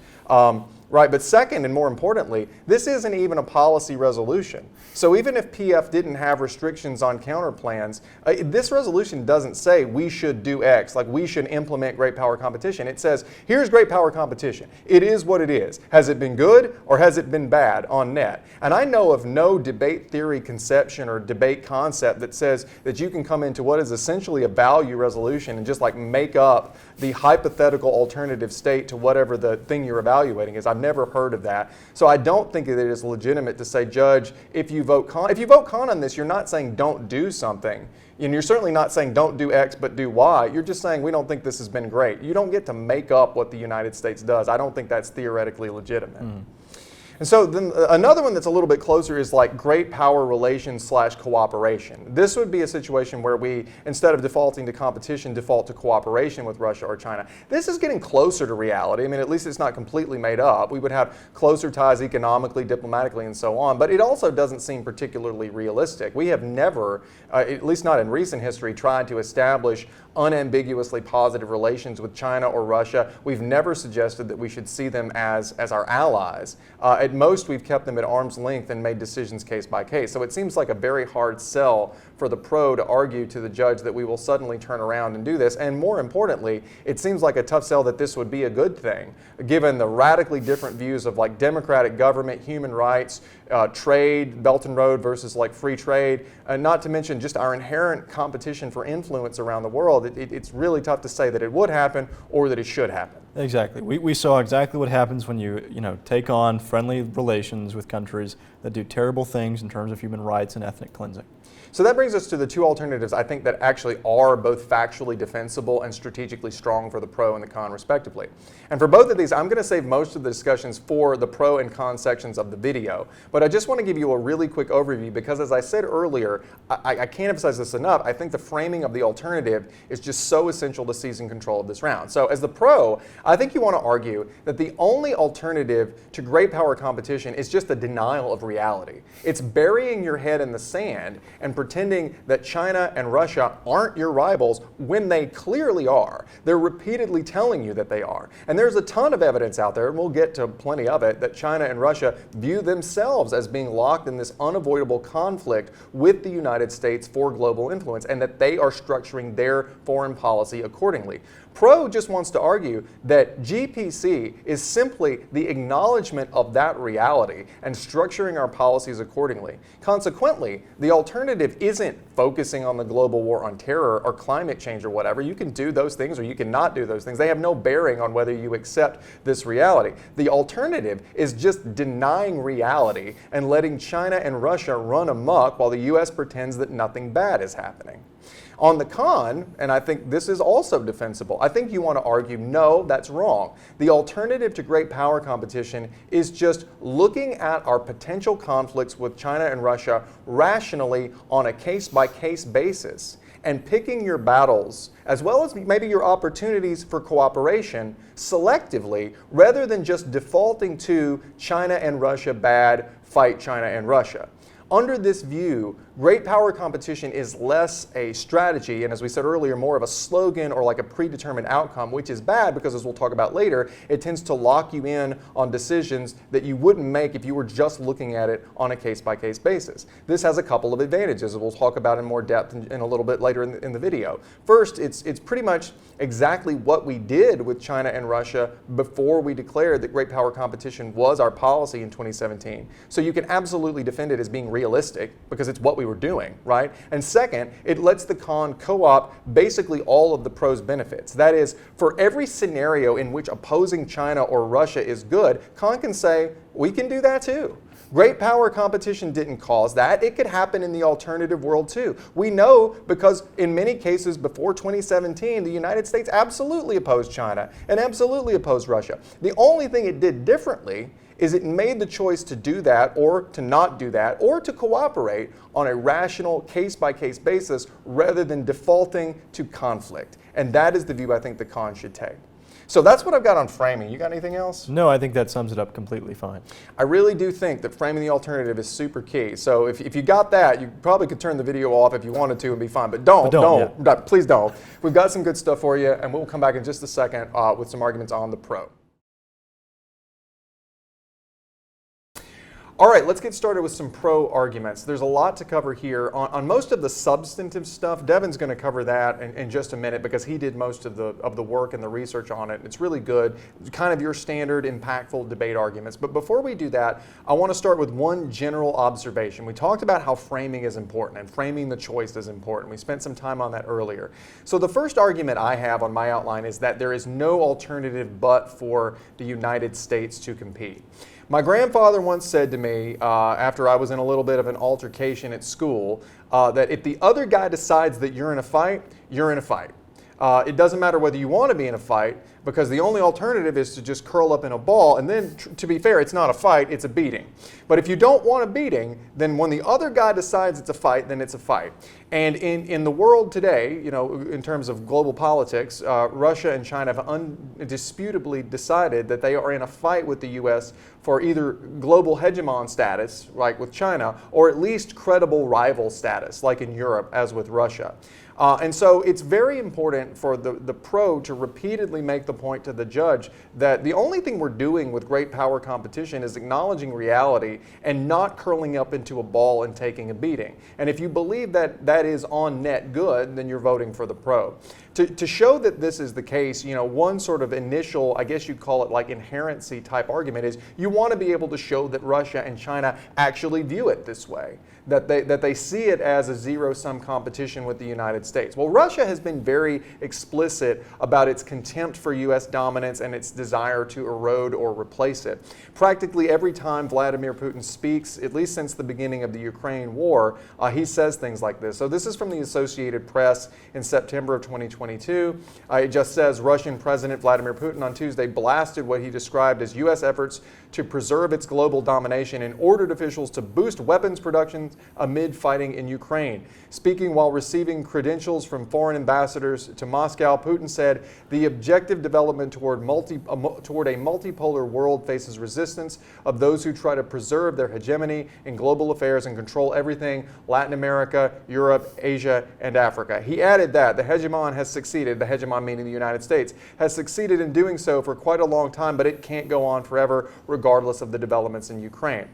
Speaker 1: Right, but second, and more importantly, this isn't even a policy resolution. So even if PF didn't have restrictions on counterplans, this resolution doesn't say we should do X, like we should implement great power competition. It says, here's great power competition. It is what it is. Has it been good or has it been bad on net? And I know of no debate theory conception or debate concept that says that you can come into what is essentially a value resolution and just like make up the hypothetical alternative state to whatever the thing you're evaluating is. I've never heard of that. So I don't think that it is legitimate to say, Judge, if you vote con on this, you're not saying don't do something. And you're certainly not saying don't do X but do Y. You're just saying we don't think this has been great. You don't get to make up what the United States does. I don't think that's theoretically legitimate. And so then another one that's a little bit closer is like great power relations / cooperation. This would be a situation where we, instead of defaulting to competition, default to cooperation with Russia or China. This is getting closer to reality. I mean, at least it's not completely made up. We would have closer ties economically, diplomatically, and so on. But it also doesn't seem particularly realistic. We have never, at least not in recent history, tried to establish unambiguously positive relations with China or Russia. We've never suggested that we should see them as our allies. At most, we've kept them at arm's length and made decisions case by case. So it seems like a very hard sell for the pro to argue to the judge that we will suddenly turn around and do this. And more importantly, it seems like a tough sell that this would be a good thing, given the radically different views of like democratic government, human rights, trade, Belt and Road versus like free trade, not to mention just our inherent competition for influence around the world. It's really tough to say that it would happen or that it should happen.
Speaker 2: Exactly. We saw exactly what happens when you take on friendly relations with countries that do terrible things in terms of human rights and ethnic cleansing.
Speaker 1: So that brings us to the two alternatives I think that actually are both factually defensible and strategically strong for the pro and the con respectively. And for both of these, I'm going to save most of the discussions for the pro and con sections of the video. But I just want to give you a really quick overview because as I said earlier, I can't emphasize this enough, I think the framing of the alternative is just so essential to seizing control of this round. So as the pro, I think you want to argue that the only alternative to great power competition is just a denial of reality. It's burying your head in the sand and pretending that China and Russia aren't your rivals when they clearly are. They're repeatedly telling you that they are. And there's a ton of evidence out there, and we'll get to plenty of it, that China and Russia view themselves as being locked in this unavoidable conflict with the United States for global influence, and that they are structuring their foreign policy accordingly. Pro just wants to argue that GPC is simply the acknowledgement of that reality and structuring our policies accordingly. Consequently, the alternative isn't focusing on the global war on terror or climate change or whatever. You can do those things or you can not do those things. They have no bearing on whether you accept this reality. The alternative is just denying reality and letting China and Russia run amok while the US pretends that nothing bad is happening. On the con, and I think this is also defensible, I think you want to argue, no, that's wrong. The alternative to great power competition is just looking at our potential conflicts with China and Russia rationally on a case-by-case basis and picking your battles, as well as maybe your opportunities for cooperation selectively, rather than just defaulting to China and Russia bad, fight China and Russia. Under this view, great power competition is less a strategy and, as we said earlier, more of a slogan or like a predetermined outcome, which is bad because, as we'll talk about later, it tends to lock you in on decisions that you wouldn't make if you were just looking at it on a case-by-case basis. This has a couple of advantages that we'll talk about in more depth in a little bit later in the video. First, it's pretty much exactly what we did with China and Russia before we declared that great power competition was our policy in 2017. So you can absolutely defend it as being realistic because it's what we were doing, right? And second, it lets the con co-opt basically all of the pro's benefits. That is, for every scenario in which opposing China or Russia is good, con can say, we can do that too. Great power competition didn't cause that. It could happen in the alternative world too. We know because in many cases before 2017, the United States absolutely opposed China and absolutely opposed Russia. The only thing it did differently is it made the choice to do that or to not do that or to cooperate on a rational case-by-case basis rather than defaulting to conflict. And that is the view I think the con should take. So that's what I've got on framing. You got anything else?
Speaker 2: No, I think that sums it up completely fine.
Speaker 1: I really do think that framing the alternative is super key. So if you got that, you probably could turn the video off if you wanted to and be fine. But don't. Please don't. We've got some good stuff for you, and we'll come back in just a second with some arguments on the pro. All right, let's get started with some pro arguments. There's a lot to cover here. On most of the substantive stuff, Devin's going to cover that in just a minute because he did most of the work and the research on it. It's really good, kind of your standard impactful debate arguments. But before we do that, I want to start with one general observation. We talked about how framing is important and framing the choice is important. We spent some time on that earlier. So the first argument I have on my outline is that there is no alternative but for the United States to compete. My grandfather once said to me, after I was in a little bit of an altercation at school, that if the other guy decides that you're in a fight, you're in a fight. It doesn't matter whether you want to be in a fight, because the only alternative is to just curl up in a ball, and then, to be fair, it's not a fight, it's a beating. But if you don't want a beating, then when the other guy decides it's a fight, then it's a fight. And in the world today, you know, in terms of global politics, Russia and China have indisputably decided that they are in a fight with the U.S. for either global hegemon status, like with China, or at least credible rival status, like in Europe, as with Russia. And so it's very important for the pro to repeatedly make the point to the judge that the only thing we're doing with great power competition is acknowledging reality and not curling up into a ball and taking a beating. And if you believe that that is on net good, then you're voting for the pro. To show that this is the case, you know, one sort of initial, I guess you'd call it like inherency type argument is you want to be able to show that Russia and China actually view it this way, that they see it as a zero-sum competition with the United States. Well, Russia has been very explicit about its contempt for U.S. dominance and its desire to erode or replace it. Practically every time Vladimir Putin speaks, at least since the beginning of the Ukraine war, he says things like this. So this is from the Associated Press in September of 2022. It just says Russian President Vladimir Putin on Tuesday blasted what he described as U.S. efforts to preserve its global domination and ordered officials to boost weapons production amid fighting in Ukraine. Speaking while receiving credentials from foreign ambassadors to Moscow, Putin said the objective development toward a multipolar world faces resistance of those who try to preserve their hegemony in global affairs and control everything Latin America, Europe, Asia, and Africa. He added that the hegemon has succeeded, the hegemon meaning the United States, has succeeded in doing so for quite a long time, but it can't go on forever regardless of the developments in Ukraine.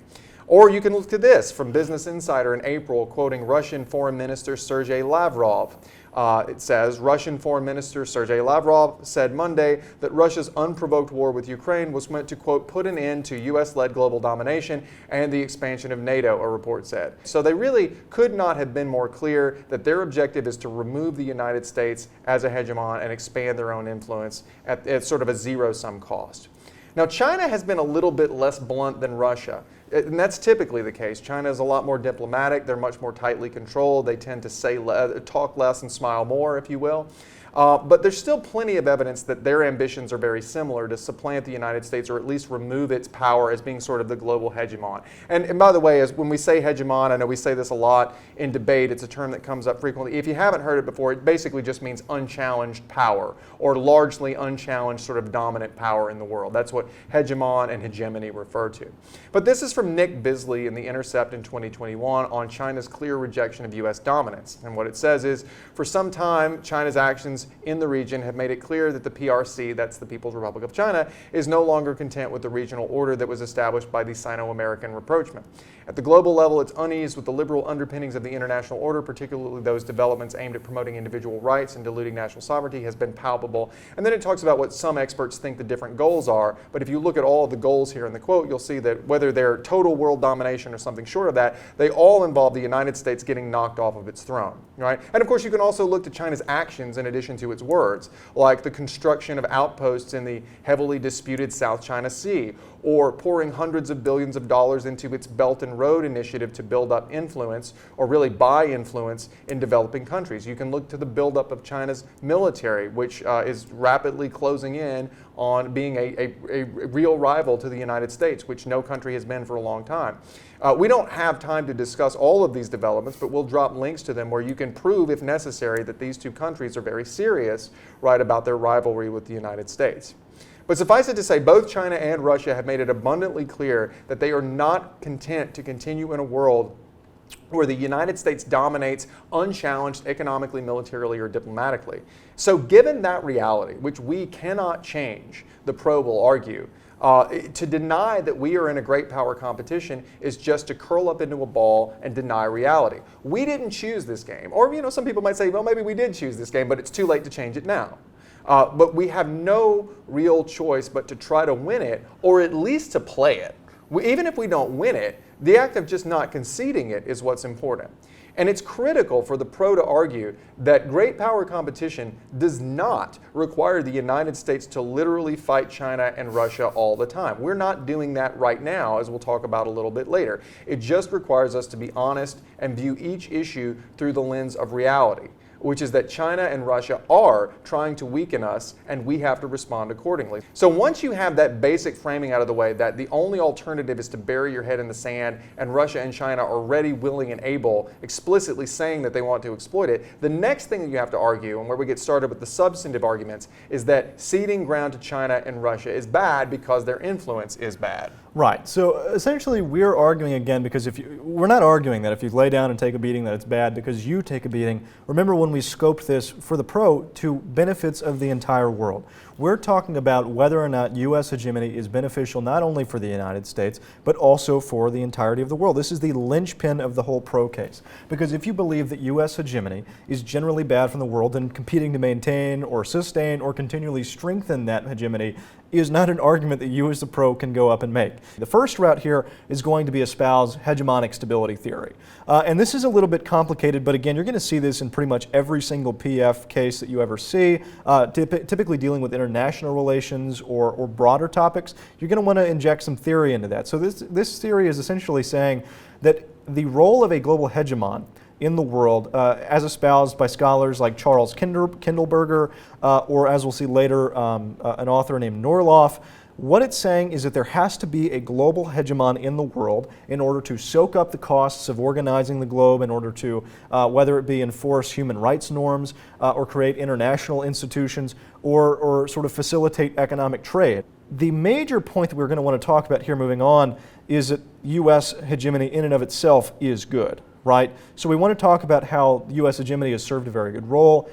Speaker 1: Or you can look to this from Business Insider in April, quoting Russian Foreign Minister Sergei Lavrov. It says, Russian Foreign Minister Sergei Lavrov said Monday that Russia's unprovoked war with Ukraine was meant to, quote, put an end to U.S.-led global domination and the expansion of NATO, a report said. So they really could not have been more clear that their objective is to remove the United States as a hegemon and expand their own influence at sort of a zero-sum cost. Now, China has been a little bit less blunt than Russia. And that's typically the case. China is a lot more diplomatic. They're much more tightly controlled. They tend to talk less and smile more, if you will. But there's still plenty of evidence that their ambitions are very similar, to supplant the United States or at least remove its power as being sort of the global hegemon. And by the way, when we say hegemon, I know we say this a lot in debate. It's a term that comes up frequently. If you haven't heard it before, it basically just means unchallenged power, or largely unchallenged sort of dominant power in the world. That's what hegemon and hegemony refer to. But this is from Nick Bisley in The Intercept in 2021 on China's clear rejection of U.S. dominance. And what it says is, for some time, China's actions in the region have made it clear that the PRC, that's the People's Republic of China, is no longer content with the regional order that was established by the Sino-American rapprochement. At the global level, its unease with the liberal underpinnings of the international order, particularly those developments aimed at promoting individual rights and diluting national sovereignty, has been palpable. And then it talks about what some experts think the different goals are. But if you look at all of the goals here in the quote, you'll see that whether they're total world domination or something short of that, they all involve the United States getting knocked off of its throne, right? And of course, you can also look to China's actions in addition to its words, like the construction of outposts in the heavily disputed South China Sea, or pouring hundreds of billions of dollars into its Belt and Road Initiative to build up influence, or really buy influence, in developing countries. You can look to the buildup of China's military, which is rapidly closing in on being a real rival to the United States, which no country has been for a long time. We don't have time to discuss all of these developments, but we'll drop links to them where you can prove, if necessary, that these two countries are very serious, right, about their rivalry with the United States. But suffice it to say, both China and Russia have made it abundantly clear that they are not content to continue in a world where the United States dominates unchallenged economically, militarily, or diplomatically. So given that reality, which we cannot change, the pro will argue, to deny that we are in a great power competition is just to curl up into a ball and deny reality. We didn't choose this game. Or, you know, some people might say, well, maybe we did choose this game, but it's too late to change it now. But we have no real choice but to try to win it, or at least to play it. Even if we don't win it, the act of just not conceding it is what's important. And it's critical for the pro to argue that great power competition does not require the United States to literally fight China and Russia all the time. We're not doing that right now, as we'll talk about a little bit later. It just requires us to be honest and view each issue through the lens of reality, which is that China and Russia are trying to weaken us, and we have to respond accordingly. So once you have that basic framing out of the way, that the only alternative is to bury your head in the sand, and Russia and China are ready, willing, and able, explicitly saying that they want to exploit it, the next thing that you have to argue, and where we get started with the substantive arguments, is that ceding ground to China and Russia is bad because their influence is bad.
Speaker 2: Right. So essentially, we're arguing again because we're not arguing that if you lay down and take a beating that it's bad because you take a beating. Remember when we scoped this for the pro to benefits of the entire world. We're talking about whether or not U.S. hegemony is beneficial not only for the United States, but also for the entirety of the world. This is the linchpin of the whole pro case. Because if you believe that U.S. hegemony is generally bad for the world, then competing to maintain or sustain or continually strengthen that hegemony is not an argument that you as the pro can go up and make. The first route here is going to be espouse hegemonic stability theory. And this is a little bit complicated, but again, you're going to see this in pretty much every single PF case that you ever see, typically dealing with international relations or broader topics. You're going to want to inject some theory into that. So this theory is essentially saying that the role of a global hegemon in the world, as espoused by scholars like Charles Kindleberger, or as we'll see later, an author named Norloff. What it's saying is that there has to be a global hegemon in the world in order to soak up the costs of organizing the globe, in order to, whether it be enforce human rights norms, or create international institutions, or sort of facilitate economic trade. The major point that we're going to want to talk about here moving on is that U.S. hegemony in and of itself is good. Right? So we want to talk about how U.S. hegemony has served a very good role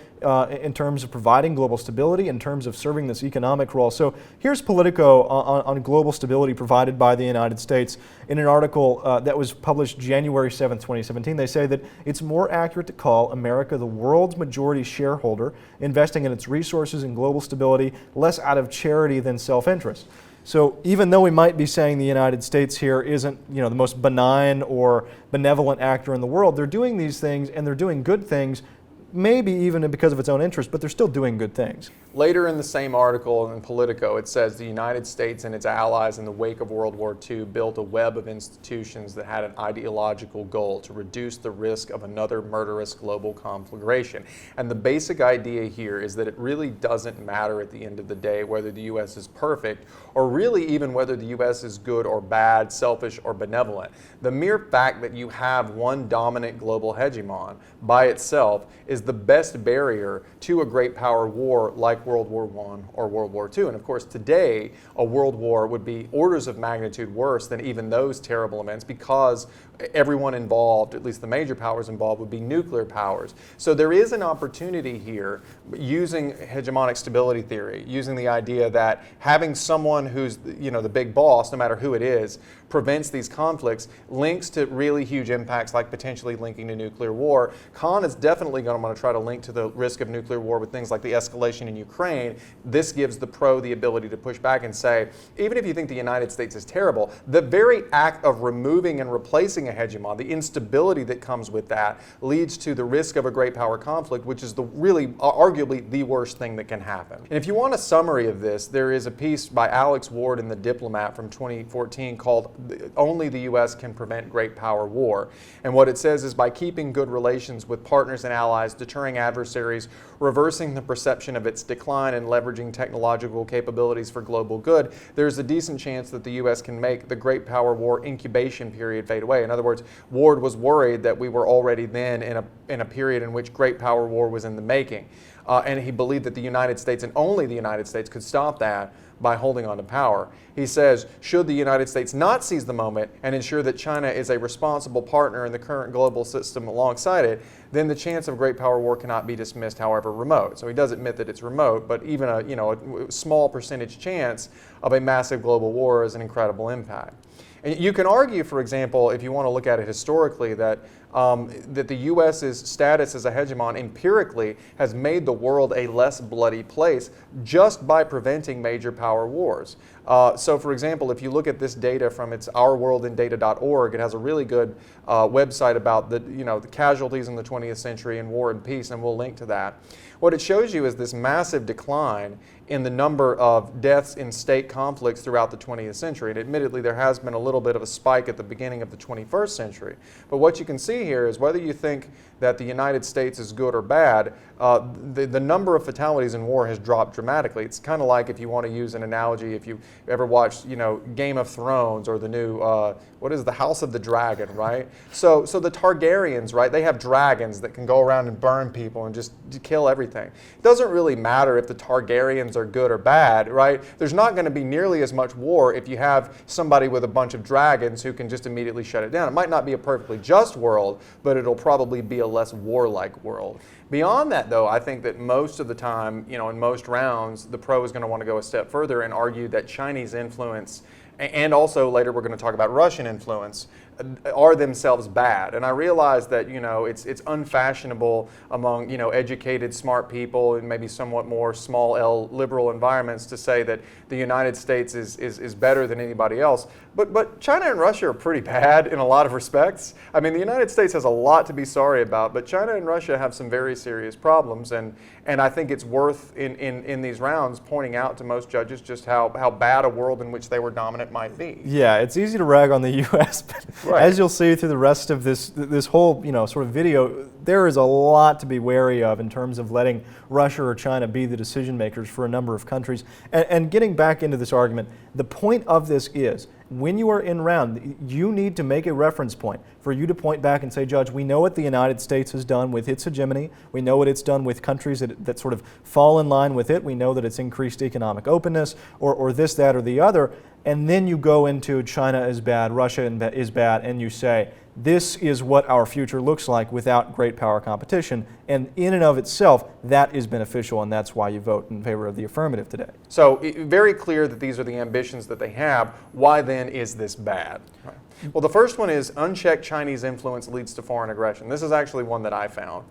Speaker 2: in terms of providing global stability, in terms of serving this economic role. So here's Politico on global stability provided by the United States in an article that was published January 7th, 2017. They say that it's more accurate to call America the world's majority shareholder, investing in its resources in global stability less out of charity than self-interest. So even though we might be saying the United States here isn't, the most benign or benevolent actor in the world, they're doing these things and they're doing good things maybe even because of its own interest, but they're still doing good things.
Speaker 1: Later in the same article in Politico, it says the United States and its allies in the wake of World War II built a web of institutions that had an ideological goal to reduce the risk of another murderous global conflagration. And the basic idea here is that it really doesn't matter at the end of the day whether the U.S. is perfect or really even whether the U.S. is good or bad, selfish or benevolent. The mere fact that you have one dominant global hegemon by itself is the best barrier to a great power war like World War I or World War II. And of course, today, a world war would be orders of magnitude worse than even those terrible events because everyone involved, at least the major powers involved, would be nuclear powers. So there is an opportunity here using hegemonic stability theory, using the idea that having someone who's the big boss, no matter who it is, prevents these conflicts, links to really huge impacts like potentially linking to nuclear war. Khan is definitely going to want to try to link to the risk of nuclear war with things like the escalation in Ukraine. This gives the pro the ability to push back and say, even if you think the United States is terrible, the very act of removing and replacing a hegemon, the instability that comes with that, leads to the risk of a great power conflict, which is arguably the worst thing that can happen. And if you want a summary of this, there is a piece by Alex Ward in The Diplomat from 2014 called Only the U.S. Can Prevent Great Power War. And what it says is by keeping good relations with partners and allies, deterring adversaries, reversing the perception of its decline, and leveraging technological capabilities for global good, there's a decent chance that the U.S. can make the great power war incubation period fade away. In other words, Ward was worried that we were already then in a period in which great power war was in the making. And he believed that the United States and only the United States could stop that by holding on to power. He says, should the United States not seize the moment and ensure that China is a responsible partner in the current global system alongside it, then the chance of great power war cannot be dismissed, however remote. So he does admit that it's remote, but even a small percentage chance of a massive global war is an incredible impact. And you can argue, for example, if you want to look at it historically, that the U.S.'s status as a hegemon empirically has made the world a less bloody place just by preventing major power wars. So, for example, if you look at this data from ourworldindata.org, it has a really good website about the casualties in the 20th century in war and peace, and we'll link to that. What it shows you is this massive decline in the number of deaths in state conflicts throughout the 20th century. And admittedly, there has been a little bit of a spike at the beginning of the 21st century. But what you can see here is whether you think that the United States is good or bad, the number of fatalities in war has dropped dramatically. It's kind of like, if you want to use an analogy, if you ever watched, Game of Thrones or the new, the House of the Dragon, right? So the Targaryens, right, they have dragons that can go around and burn people and just kill everything. It doesn't really matter if the Targaryens are good or bad, right? There's not going to be nearly as much war if you have somebody with a bunch of dragons who can just immediately shut it down. It might not be a perfectly just world, but it'll probably be a less warlike world. Beyond that, though, I think that most of the time, in most rounds, the pro is going to want to go a step further and argue that Chinese influence, and also later we're going to talk about Russian influence, are themselves bad. And I realize that it's unfashionable among educated, smart people in maybe somewhat more small L liberal environments to say that the United States is better than anybody else. But China and Russia are pretty bad in a lot of respects. I mean, the United States has a lot to be sorry about, but China and Russia have some very serious problems, and I think it's worth in these rounds pointing out to most judges just how bad a world in which they were dominant might be.
Speaker 2: Yeah, it's easy to rag on the U.S., but
Speaker 1: right.
Speaker 2: As you'll see through the rest of this whole sort of video, there is a lot to be wary of in terms of letting Russia or China be the decision makers for a number of countries. And getting back into this argument, the point of this is, when you are in round, you need to make a reference point for you to point back and say, Judge, we know what the United States has done with its hegemony. We know what it's done with countries that sort of fall in line with it. We know that it's increased economic openness or this, that, or the other. And then you go into China is bad, Russia is bad, and you say, this is what our future looks like without great power competition. And in and of itself, that is beneficial, and that's why you vote in favor of the affirmative today.
Speaker 1: So very clear that these are the ambitions that they have. Why then is this bad? Right. Well, the first one is unchecked Chinese influence leads to foreign aggression. This is actually one that I found.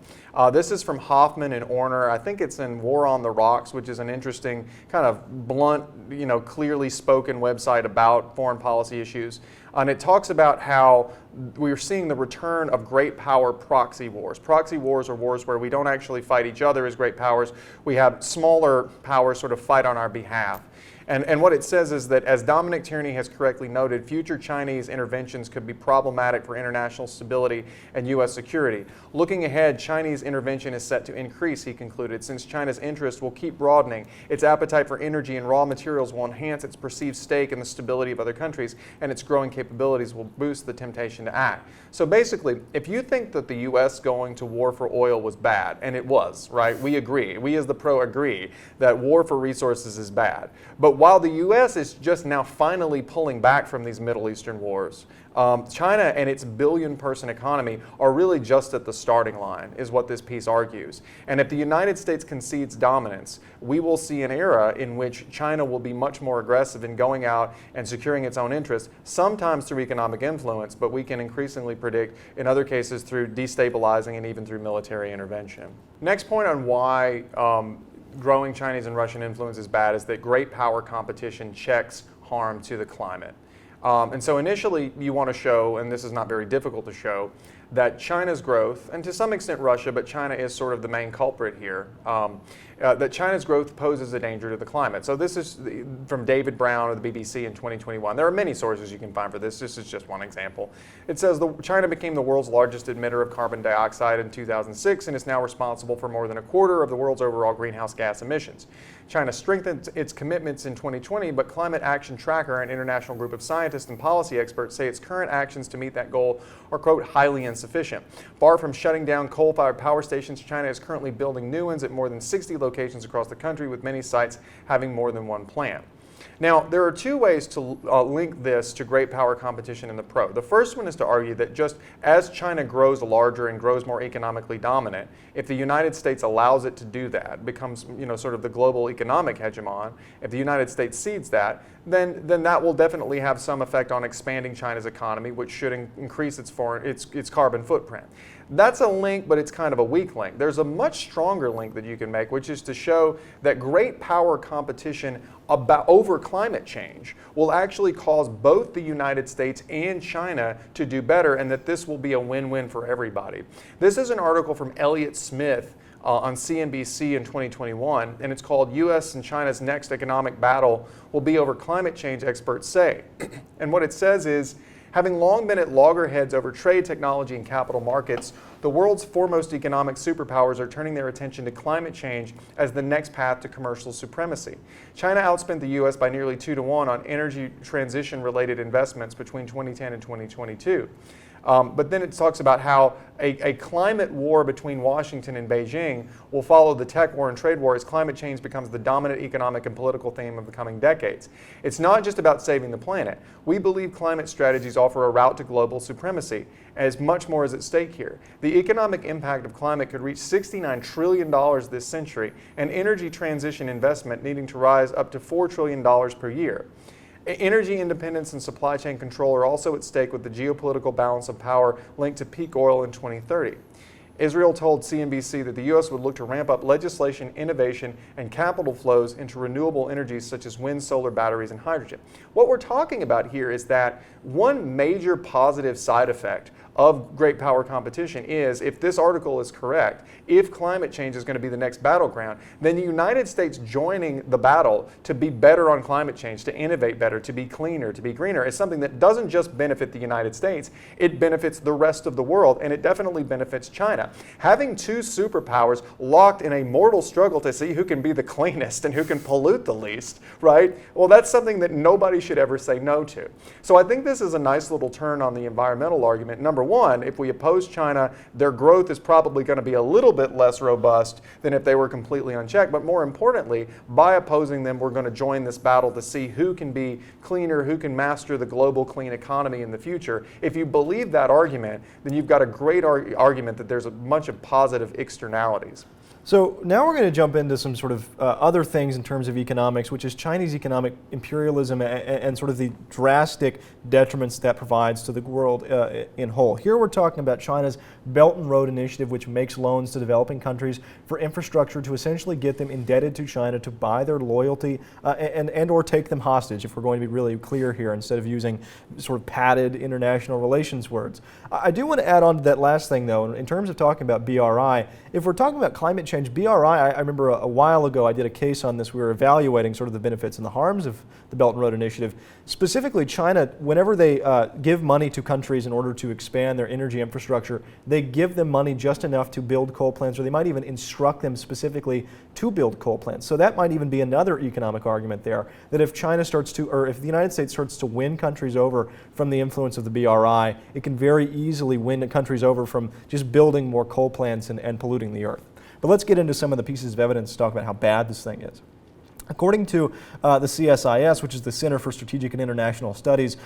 Speaker 1: This is from Hoffman and Orner. I think it's in War on the Rocks, which is an interesting, kind of blunt, clearly spoken website about foreign policy issues. And it talks about how we're seeing the return of great power proxy wars. Proxy wars are wars where we don't actually fight each other as great powers. We have smaller powers sort of fight on our behalf. And what it says is that, as Dominic Tierney has correctly noted, future Chinese interventions could be problematic for international stability and U.S. security. Looking ahead, Chinese intervention is set to increase, he concluded, since China's interest will keep broadening. Its appetite for energy and raw materials will enhance its perceived stake in the stability of other countries, and its growing capabilities will boost the temptation to act. So basically, if you think that the U.S. going to war for oil was bad, and it was, right? We agree. We as the pro agree that war for resources is bad. But while the U.S. is just now finally pulling back from these Middle Eastern wars, China and its billion-person economy are really just at the starting line, is what this piece argues. And if the United States concedes dominance, we will see an era in which China will be much more aggressive in going out and securing its own interests, sometimes through economic influence, but we can increasingly predict, in other cases, through destabilizing and even through military intervention. Next point on why growing Chinese and Russian influence is bad is that great power competition checks harm to the climate. And so initially you want to show, and this is not very difficult to show, that China's growth, and to some extent Russia, but China is sort of the main culprit here, that China's growth poses a danger to the climate. So this is from David Brown of the BBC in 2021. There are many sources you can find for this. This is just one example. It says China became the world's largest emitter of carbon dioxide in 2006 and is now responsible for more than a quarter of the world's overall greenhouse gas emissions. China strengthened its commitments in 2020, but Climate Action Tracker, an international group of scientists and policy experts, say its current actions to meet that goal are, quote, highly insufficient. Far from shutting down coal-fired power stations, China is currently building new ones at more than 60 locations across the country, with many sites having more than one plant. Now, there are two ways to link this to great power competition in the pro. The first one is to argue that just as China grows larger and grows more economically dominant, if the United States allows it to do that, becomes sort of the global economic hegemon, if the United States cedes that, then that will definitely have some effect on expanding China's economy, which should increase its carbon footprint. That's a link, but it's kind of a weak link. There's a much stronger link that you can make, which is to show that great power competition over climate change will actually cause both the United States and China to do better, and that this will be a win-win for everybody. This is an article from Elliott Smith on CNBC in 2021, and it's called U.S. and China's Next Economic Battle Will Be Over Climate Change, Experts Say. And what it says is, having long been at loggerheads over trade, technology, and capital markets, the world's foremost economic superpowers are turning their attention to climate change as the next path to commercial supremacy. China outspent the U.S. by nearly 2-to-1 on energy transition-related investments between 2010 and 2022. But then it talks about how a climate war between Washington and Beijing will follow the tech war and trade war as climate change becomes the dominant economic and political theme of the coming decades. It's not just about saving the planet. We believe climate strategies offer a route to global supremacy, as much more is at stake here. The economic impact of climate could reach $69 trillion this century, and energy transition investment needing to rise up to $4 trillion per year. Energy independence and supply chain control are also at stake, with the geopolitical balance of power linked to peak oil in 2030. Israel told CNBC that the U.S. would look to ramp up legislation, innovation, and capital flows into renewable energies such as wind, solar, batteries, and hydrogen. What we're talking about here is that one major positive side effect of great power competition is, if this article is correct, if climate change is going to be the next battleground, then the United States joining the battle to be better on climate change, to innovate better, to be cleaner, to be greener, is something that doesn't just benefit the United States, it benefits the rest of the world, and it definitely benefits China. Having two superpowers locked in a mortal struggle to see who can be the cleanest and who can pollute the least, right? Well, that's something that nobody should ever say no to. So I think this is a nice little turn on the environmental argument. Number one, if we oppose China, their growth is probably going to be a little bit less robust than if they were completely unchecked. But more importantly, by opposing them, we're going to join this battle to see who can be cleaner, who can master the global clean economy in the future. If you believe that argument, then you've got a great argument that there's a bunch of positive externalities.
Speaker 2: So now we're going to jump into some sort of other things in terms of economics, which is Chinese economic imperialism and sort of the drastic detriments that provides to the world in whole. Here we're talking about China's Belt and Road Initiative, which makes loans to developing countries for infrastructure to essentially get them indebted to China to buy their loyalty and or take them hostage, if we're going to be really clear here, instead of using sort of padded international relations words. I do want to add on to that last thing, though, in terms of talking about BRI. If we're talking about climate change, BRI, I remember a while ago I did a case on this. We were evaluating sort of the benefits and the harms of the Belt and Road Initiative. Specifically, China, whenever they give money to countries in order to expand their energy infrastructure, they give them money just enough to build coal plants, or they might even instruct them specifically to build coal plants. So that might even be another economic argument there, that if China starts to, or if the United States starts to win countries over from the influence of the BRI, it can very easily win countries over from just building more coal plants and polluting the earth. But let's get into some of the pieces of evidence to talk about how bad this thing is. According to the CSIS, which is the Center for Strategic and International Studies,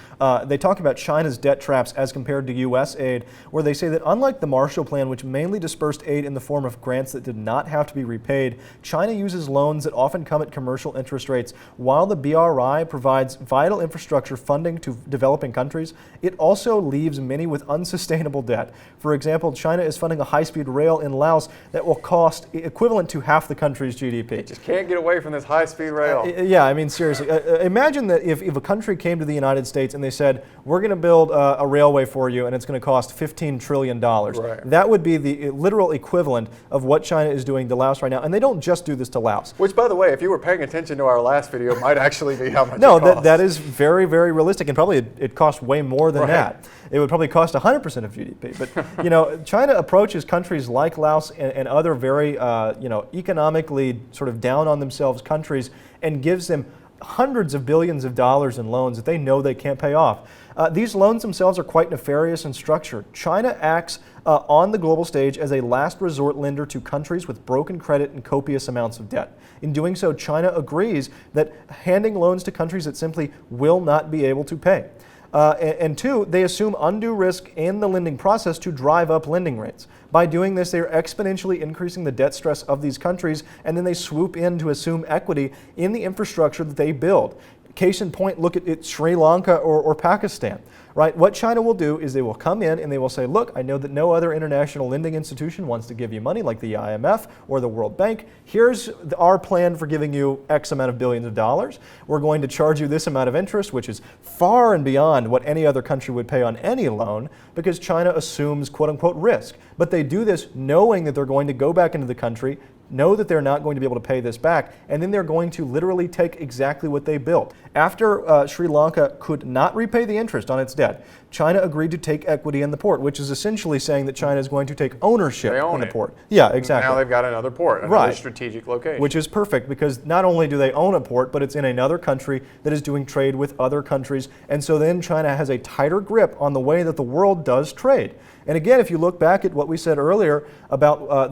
Speaker 2: they talk about China's debt traps as compared to U.S. aid, where they say that unlike the Marshall Plan, which mainly dispersed aid in the form of grants that did not have to be repaid, China uses loans that often come at commercial interest rates. While the BRI provides vital infrastructure funding to developing countries, it also leaves many with unsustainable debt. For example, China is funding a high-speed rail in Laos that will cost equivalent to half the country's GDP.
Speaker 1: Just can't get away from this high-speed rail.
Speaker 2: Yeah, I mean, seriously. Imagine that if a country came to the United States and they said, we're going to build a railway for you and it's going to cost $15 trillion.
Speaker 1: Right.
Speaker 2: That would be the literal equivalent of what China is doing to Laos right now. And they don't just do this to Laos.
Speaker 1: Which, by the way, if you were paying attention to our last video, might actually be how much
Speaker 2: No,
Speaker 1: it costs.
Speaker 2: that is very, very realistic, and probably it costs way more than that. It would probably cost 100% of GDP. But you know, China approaches countries like Laos and other very economically sort of down on themselves countries and gives them hundreds of billions of dollars in loans that they know they can't pay off. These loans themselves are quite nefarious in structure. China acts on the global stage as a last resort lender to countries with broken credit and copious amounts of debt. In doing so, China agrees that handing loans to countries that simply will not be able to pay. And two, they assume undue risk in the lending process to drive up lending rates. By doing this, they are exponentially increasing the debt stress of these countries, and then they swoop in to assume equity in the infrastructure that they build. Case in point, look at Sri Lanka or Pakistan. Right? What China will do is they will come in and they will say, look, I know that no other international lending institution wants to give you money like the IMF or the World Bank. Here's our plan for giving you X amount of billions of dollars. We're going to charge you this amount of interest, which is far and beyond what any other country would pay on any loan, because China assumes quote unquote risk. But they do this knowing that they're going to go back into the country, know that they're not going to be able to pay this back, and then they're going to literally take exactly what they built. After Sri Lanka could not repay the interest on its debt, China agreed to take equity in the port, which is essentially saying that China is going to take ownership in the port. Yeah, exactly.
Speaker 1: Now they've got another port, another strategic location.
Speaker 2: Which is perfect, because not only do they own a port, but it's in another country that is doing trade with other countries. And so then China has a tighter grip on the way that the world does trade. And again, if you look back at what we said earlier about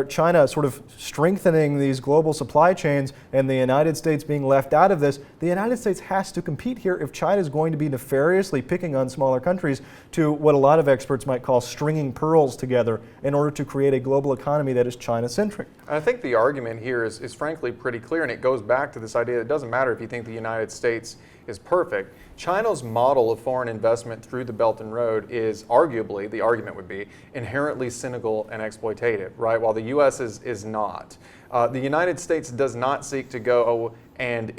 Speaker 2: China sort of strengthening these global supply chains and the United States being left out of this, the United States has to compete here if China is going to be nefariously picking on smaller countries to what a lot of experts might call stringing pearls together in order to create a global economy that is China-centric.
Speaker 1: I think the argument here is frankly pretty clear, and it goes back to this idea that it doesn't matter if you think the United States is perfect. China's model of foreign investment through the Belt and Road is arguably, the argument would be, inherently cynical and exploitative, right? While the U.S. is not. The United States does not seek to go and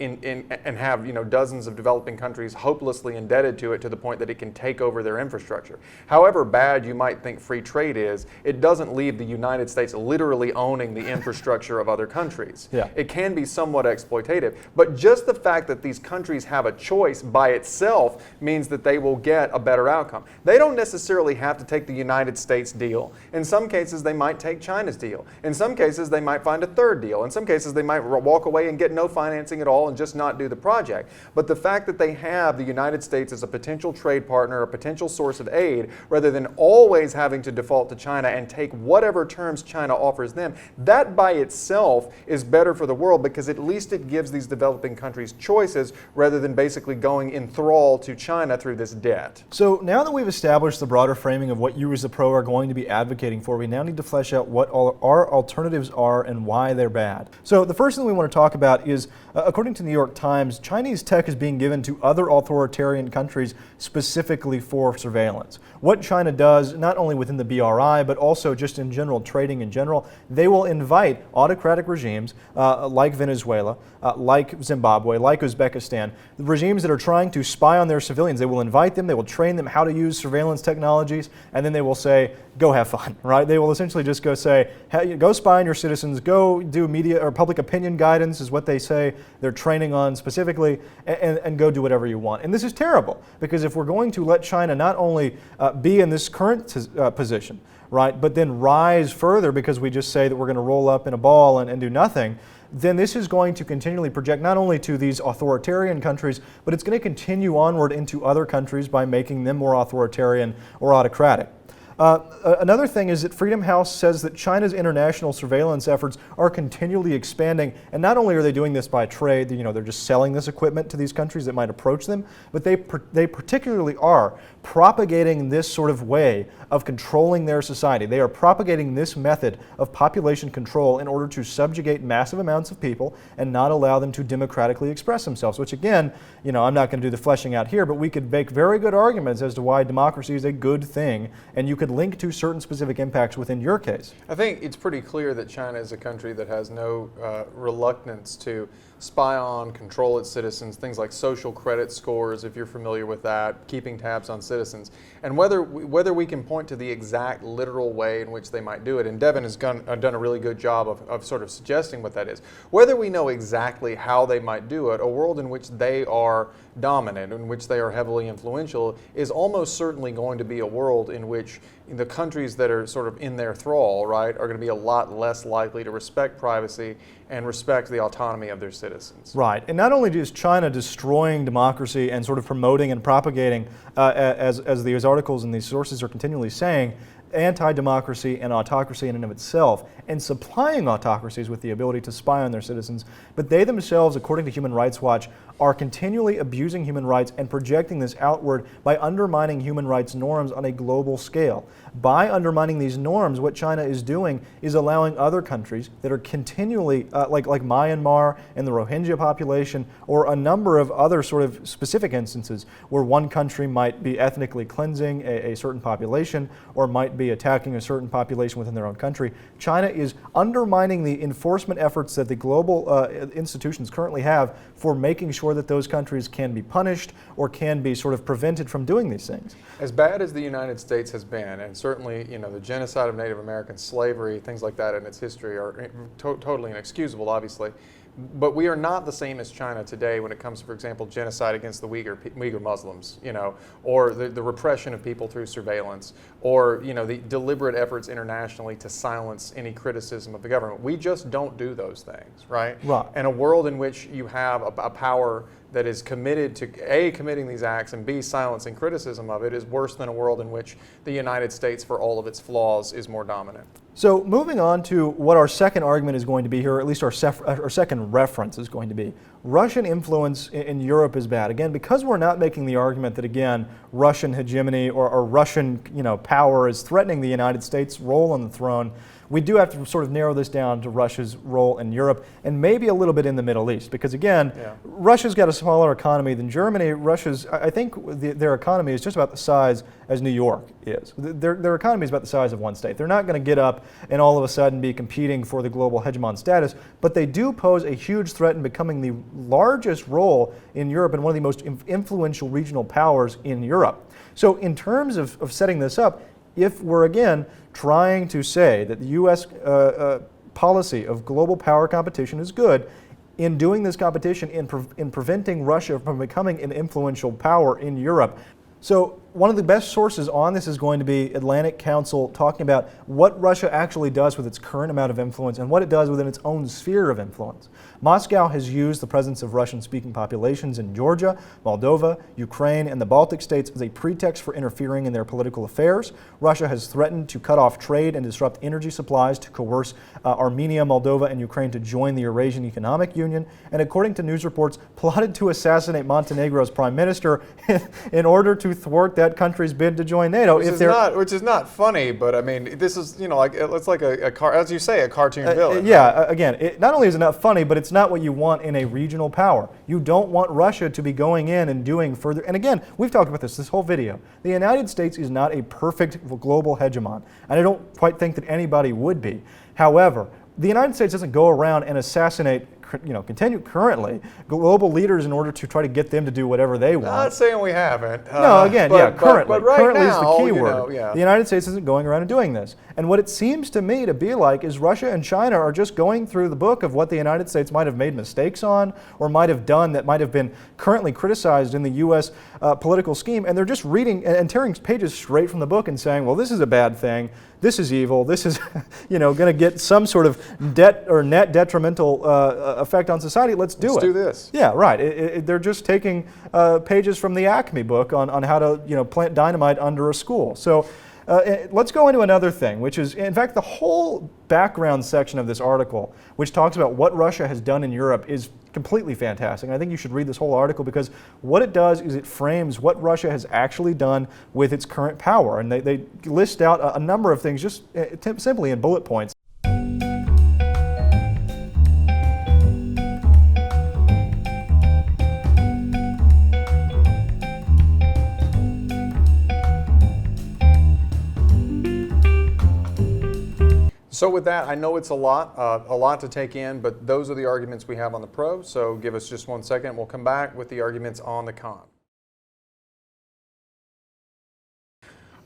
Speaker 1: have dozens of developing countries hopelessly indebted to it to the point that it can take over their infrastructure. However bad you might think free trade is, it doesn't leave the United States literally owning the infrastructure of other countries.
Speaker 2: Yeah.
Speaker 1: It can be somewhat exploitative, but just the fact that these countries have a choice by itself means that they will get a better outcome. They don't necessarily have to take the United States deal. In some cases they might take China's deal. In some cases they might find a third deal. In some cases they might walk away and get no financing at all and just not do the project. But the fact that they have the United States as a potential trade partner, a potential source of aid, rather than always having to default to China and take whatever terms China offers them, that by itself is better for the world, because at least it gives these developing countries choices rather than basically basically going in thrall to China through this debt.
Speaker 2: So now that we've established the broader framing of what you as the pro are going to be advocating for, we now need to flesh out what all our alternatives are and why they're bad. So the first thing we want to talk about is, according to the New York Times, Chinese tech is being given to other authoritarian countries specifically for surveillance. What China does, not only within the BRI, but also just in general, trading in general, they will invite autocratic regimes like Venezuela, like Zimbabwe, like Uzbekistan, the regimes that are trying to spy on their civilians. They will invite them, they will train them how to use surveillance technologies, and then they will say, go have fun, right? They will essentially just go say, hey, go spy on your citizens, go do media or public opinion guidance is what they say they're training on specifically, and go do whatever you want. And this is terrible, because if we're going to let China not only be in this current position, right, but then rise further because we just say that we're going to roll up in a ball and do nothing, then this is going to continually project not only to these authoritarian countries, but it's going to continue onward into other countries by making them more authoritarian or autocratic. Another thing is that Freedom House says that China's international surveillance efforts are continually expanding, and not only are they doing this by trade, they're just selling this equipment to these countries that might approach them, but they particularly are propagating this sort of way of controlling their society. They are propagating this method of population control in order to subjugate massive amounts of people and not allow them to democratically express themselves, which again, I'm not going to do the fleshing out here, but we could make very good arguments as to why democracy is a good thing, and you could link to certain specific impacts within your case.
Speaker 1: I think it's pretty clear that China is a country that has no reluctance to spy on, control its citizens, things like social credit scores, if you're familiar with that, keeping tabs on citizens. And whether we can point to the exact literal way in which they might do it, and Devin has done a really good job of sort of suggesting what that is, whether we know exactly how they might do it, a world in which they are dominant, in which they are heavily influential, is almost certainly going to be a world in which the countries that are sort of in their thrall, right, are going to be a lot less likely to respect privacy and respect the autonomy of their citizens.
Speaker 2: Right, and not only is China destroying democracy and sort of promoting and propagating, as these articles and these sources are continually saying, anti-democracy and autocracy in and of itself, and supplying autocracies with the ability to spy on their citizens, but they themselves, according to Human Rights Watch, are continually abusing human rights and projecting this outward by undermining human rights norms on a global scale. By undermining these norms, what China is doing is allowing other countries that are continually, like Myanmar and the Rohingya population, or a number of other sort of specific instances where one country might be ethnically cleansing a certain population or might be attacking a certain population within their own country. China is undermining the enforcement efforts that the global institutions currently have for making sure that those countries can be punished or can be sort of prevented from doing these things.
Speaker 1: As bad as the United States has been, and certainly the genocide of Native Americans, slavery, things like that in its history are totally inexcusable, obviously. But we are not the same as China today when it comes to, for example, genocide against the Uyghur Muslims, or the repression of people through surveillance, or the deliberate efforts internationally to silence any criticism of the government. We just don't do those things, right?
Speaker 2: Right.
Speaker 1: And a world in which you have a power that is committed to A, committing these acts, and B, silencing criticism of it, is worse than a world in which the United States, for all of its flaws, is more dominant.
Speaker 2: So moving on to what our second argument is going to be here, or at least our second reference is going to be. Russian influence in Europe is bad. Again, because we're not making the argument that, again, Russian hegemony or Russian power is threatening the United States' role on the throne, we do have to sort of narrow this down to Russia's role in Europe and maybe a little bit in the Middle East. Because again, Russia's got a smaller economy than Germany. I think their economy is just about the size as New York is. Their economy is about the size of one state. They're not going to get up and all of a sudden be competing for the global hegemon status, but they do pose a huge threat in becoming the largest role in Europe and one of the most influential regional powers in Europe. So in terms of setting this up, if we're again trying to say that the U.S. Policy of global power competition is good, in doing this competition, in preventing Russia from becoming an influential power in Europe. So one of the best sources on this is going to be Atlantic Council, talking about what Russia actually does with its current amount of influence and what it does within its own sphere of influence. Moscow has used the presence of Russian-speaking populations in Georgia, Moldova, Ukraine, and the Baltic states as a pretext for interfering in their political affairs. Russia has threatened to cut off trade and disrupt energy supplies to coerce Armenia, Moldova, and Ukraine to join the Eurasian Economic Union, and according to news reports, plotted to assassinate Montenegro's prime minister in order to thwart that country's bid to join NATO.
Speaker 1: Which is not funny, but I mean, this is, like, it's like as you say, a cartoon villain.
Speaker 2: Yeah, again, not only is it not funny, but it's not what you want in a regional power. You don't want Russia to be going in and doing further. And again, we've talked about this whole video. The United States is not a perfect global hegemon, and I don't quite think that anybody would be. However, the United States doesn't go around and assassinate currently global leaders in order to try to get them to do whatever they want.
Speaker 1: Not saying we haven't.
Speaker 2: No, again, currently.
Speaker 1: But right
Speaker 2: currently
Speaker 1: now,
Speaker 2: is the key word. The United States isn't going around and doing this. And what it seems to me to be like is Russia and China are just going through the book of what the United States might have made mistakes on or might have done that might have been currently criticized in the U.S. Political scheme, and they're just reading and tearing pages straight from the book and saying, well, this is a bad thing, this is evil, this is going to get some sort of debt or net detrimental effect on society. Let's do
Speaker 1: do this.
Speaker 2: Yeah, right. They're just taking pages from the Acme book on how to plant dynamite under a school. So let's go into another thing, which is, in fact, the whole background section of this article, which talks about what Russia has done in Europe, is completely fantastic. And I think you should read this whole article because what it does is it frames what Russia has actually done with its current power. And they list out a number of things just simply in bullet points.
Speaker 1: So with that, I know it's a lot to take in, but those are the arguments we have on the pro. So give us just 1 second. We'll come back with the arguments on the con.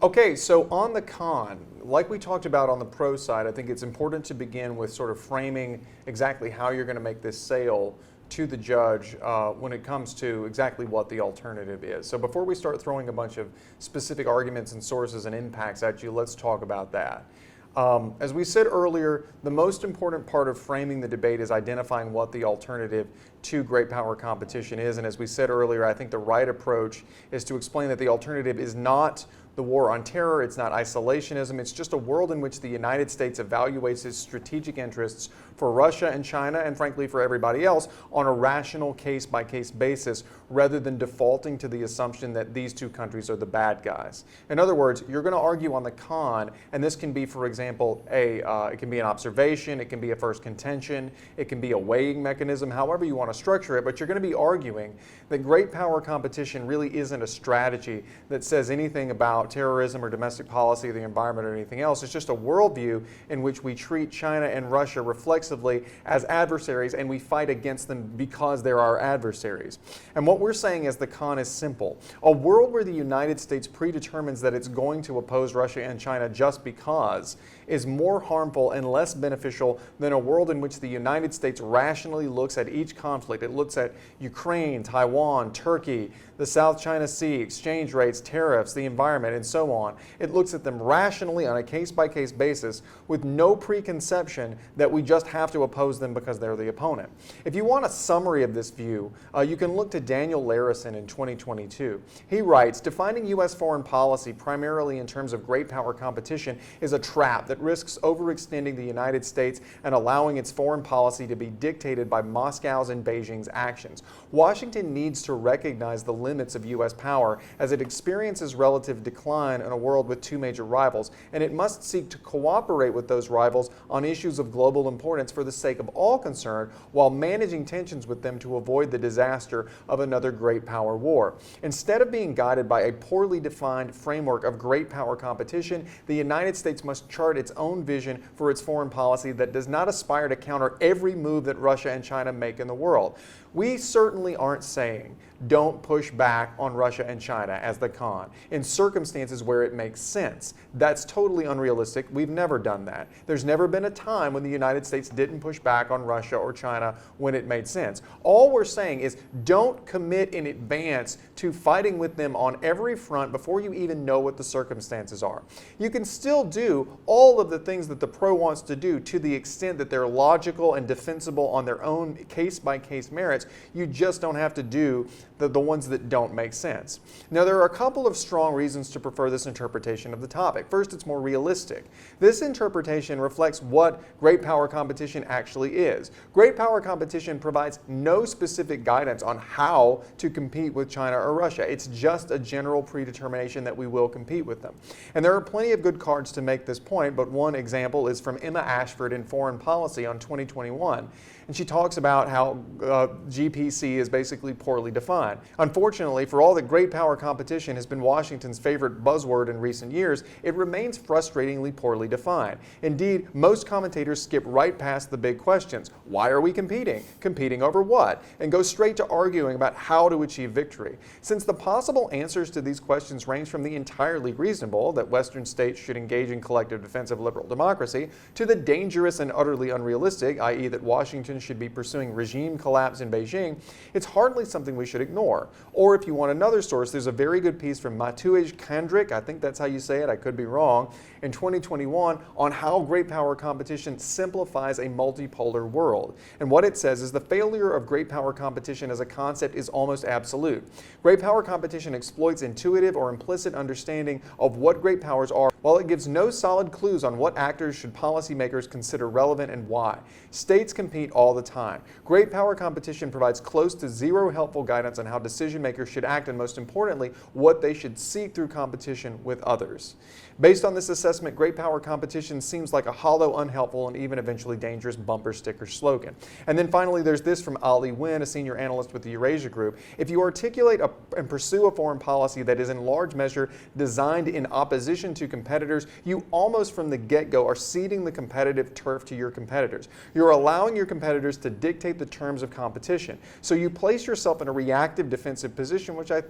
Speaker 1: Okay, so on the con, like we talked about on the pro side, I think it's important to begin with sort of framing exactly how you're going to make this sale to the judge when it comes to exactly what the alternative is. So before we start throwing a bunch of specific arguments and sources and impacts at you, let's talk about that. As we said earlier, the most important part of framing the debate is identifying what the alternative to great power competition is. And as we said earlier, I think the right approach is to explain that the alternative is not the war on terror, it's not isolationism, it's just a world in which the United States evaluates its strategic interests for Russia and China, and frankly for everybody else, on a rational case-by-case basis, rather than defaulting to the assumption that these two countries are the bad guys. In other words, you're going to argue on the con, and this can be, for example, it can be an observation, it can be a first contention, it can be a weighing mechanism, however you want to structure it, but you're going to be arguing that great power competition really isn't a strategy that says anything about terrorism or domestic policy or the environment or anything else. It's just a worldview in which we treat China and Russia reflexively as adversaries, and we fight against them because they're our adversaries. And what we're saying is the con is simple. A world where the United States predetermines that it's going to oppose Russia and China just because is more harmful and less beneficial than a world in which the United States rationally looks at each conflict. It looks at Ukraine, Taiwan, Turkey, the South China Sea, exchange rates, tariffs, the environment, and so on. It looks at them rationally on a case-by-case basis with no preconception that we just have to oppose them because they're the opponent. If you want a summary of this view, you can look to Daniel Larison in 2022. He writes, defining U.S. foreign policy primarily in terms of great power competition is a trap that risks overextending the United States and allowing its foreign policy to be dictated by Moscow's and Beijing's actions. Washington needs to recognize the limits of U.S. power as it experiences relative decline in a world with two major rivals, and it must seek to cooperate with those rivals on issues of global importance for the sake of all concerned, while managing tensions with them to avoid the disaster of another great power war. Instead of being guided by a poorly defined framework of great power competition, the United States must chart its own vision for its foreign policy that does not aspire to counter every move that Russia and China make in the world. We certainly aren't saying don't push back on Russia and China as the con in circumstances where it makes sense. That's totally unrealistic. We've never done that. There's never been a time when the United States didn't push back on Russia or China when it made sense. All we're saying is don't commit in advance to fighting with them on every front before you even know what the circumstances are. You can still do all of the things that the pro wants to do to the extent that they're logical and defensible on their own case-by-case merits. You just don't have to do the ones that don't make sense. Now, there are a couple of strong reasons to prefer this interpretation of the topic. First, it's more realistic. This interpretation reflects what great power competition actually is. Great power competition provides no specific guidance on how to compete with China or Russia. It's just a general predetermination that we will compete with them. And there are plenty of good cards to make this point, but one example is from Emma Ashford in Foreign Policy on 2021. And she talks about how GPC is basically poorly defined. Unfortunately, for all that great power competition has been Washington's favorite buzzword in recent years, it remains frustratingly poorly defined. Indeed, most commentators skip right past the big questions. Why are we competing? Competing over what? And go straight to arguing about how to achieve victory. Since the possible answers to these questions range from the entirely reasonable, that Western states should engage in collective defense of liberal democracy, to the dangerous and utterly unrealistic, i.e. that Washington should be pursuing regime collapse in Beijing, it's hardly something we should ignore. Or if you want another source, there's a very good piece from Mateusz Kandryk, I think that's how you say it, I could be wrong, in 2021 on how great power competition simplifies a multipolar world. And what it says is the failure of great power competition as a concept is almost absolute. Great power competition exploits intuitive or implicit understanding of what great powers are, while it gives no solid clues on what actors should policymakers consider relevant and why. States compete all the time. Great power competition provides close to zero helpful guidance on how decision makers should act and, most importantly, what they should seek through competition with others. Based on this assessment, great power competition seems like a hollow, unhelpful, and even eventually dangerous bumper sticker slogan. And then finally, there's this from Ali Wynn, a senior analyst with the Eurasia Group. If you articulate and pursue a foreign policy that is in large measure designed in opposition to competitors, you almost from the get-go are ceding the competitive turf to your competitors. You're allowing your competitors to dictate the terms of competition. So you place yourself in a reactive defensive position, which I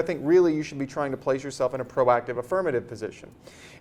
Speaker 1: think really you should be trying to place yourself in a proactive affirmative position.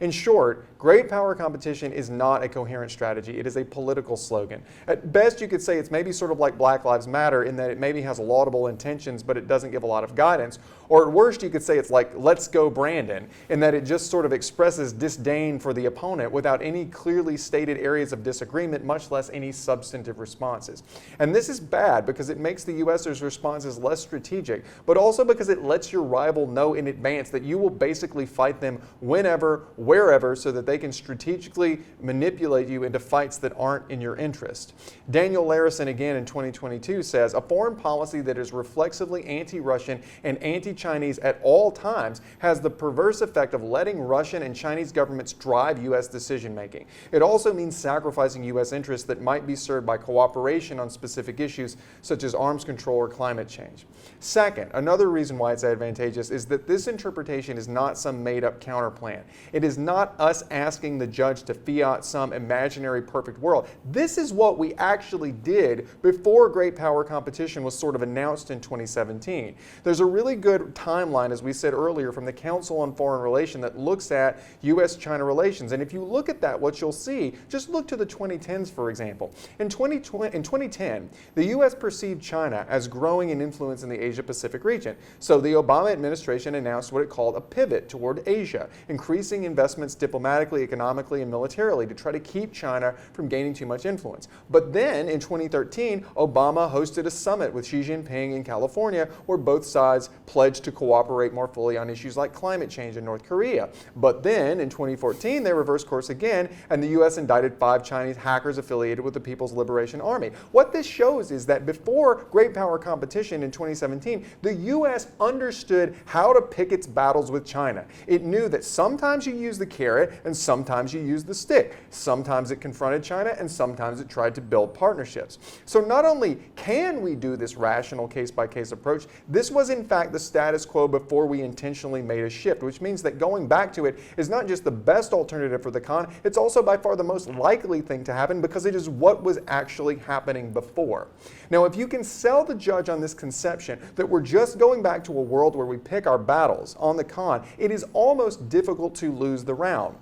Speaker 1: In short, great power competition is not a coherent strategy. It is a political slogan. At best, you could say it's maybe sort of like Black Lives Matter in that it maybe has laudable intentions, but it doesn't give a lot of guidance. Or at worst, you could say it's like Let's Go Brandon, in that it just sort of expresses disdain for the opponent without any clearly stated areas of disagreement, much less any substantive responses. And this is bad because it makes the US's responses less strategic, but also because it lets your rival know in advance that you will basically fight them whenever, wherever, so that they can strategically manipulate you into fights that aren't in your interest. Daniel Larison, again in 2022, says, a foreign policy that is reflexively anti-Russian and anti-Chinese at all times has the perverse effect of letting Russian and Chinese governments drive U.S. decision-making. It also means sacrificing U.S. interests that might be served by cooperation on specific issues such as arms control or climate change. Second, another reason why it's advantageous is that this interpretation is not some made-up counterplan. It is not us asking the judge to fiat some imaginary perfect world. This is what we actually did before great power competition was sort of announced in 2017. There's a really good timeline, as we said earlier, from the Council on Foreign Relations that looks at U.S.-China relations. And if you look at that, what you'll see, just look to the 2010s, for example. In 2010, the U.S. perceived China as growing in influence in the Asia-Pacific region. So the Obama administration announced what it called a pivot toward Asia, increasing investments diplomatically, economically, and militarily to try to keep China from gaining too much influence. But then, in 2013, Obama hosted a summit with Xi Jinping in California where both sides pledged to cooperate more fully on issues like climate change in North Korea. But then, in 2014, they reversed course again, and the U.S. indicted 5 Chinese hackers affiliated with the People's Liberation Army. What this shows is that before great power competition in 2017, the U.S. understood how to pick its battles with China. It knew that sometimes you use the carrot and sometimes you use the stick. Sometimes it confronted China and sometimes it tried to build partnerships. So not only can we do this rational case-by-case approach, this was in fact the status quo before we intentionally made a shift, which means that going back to it is not just the best alternative for the con, it's also by far the most likely thing to happen because it is what was actually happening before. Now, if you can sell the judge on this conception that we're just going back to a world where we pick our battles on the con, it is almost difficult to lose the round.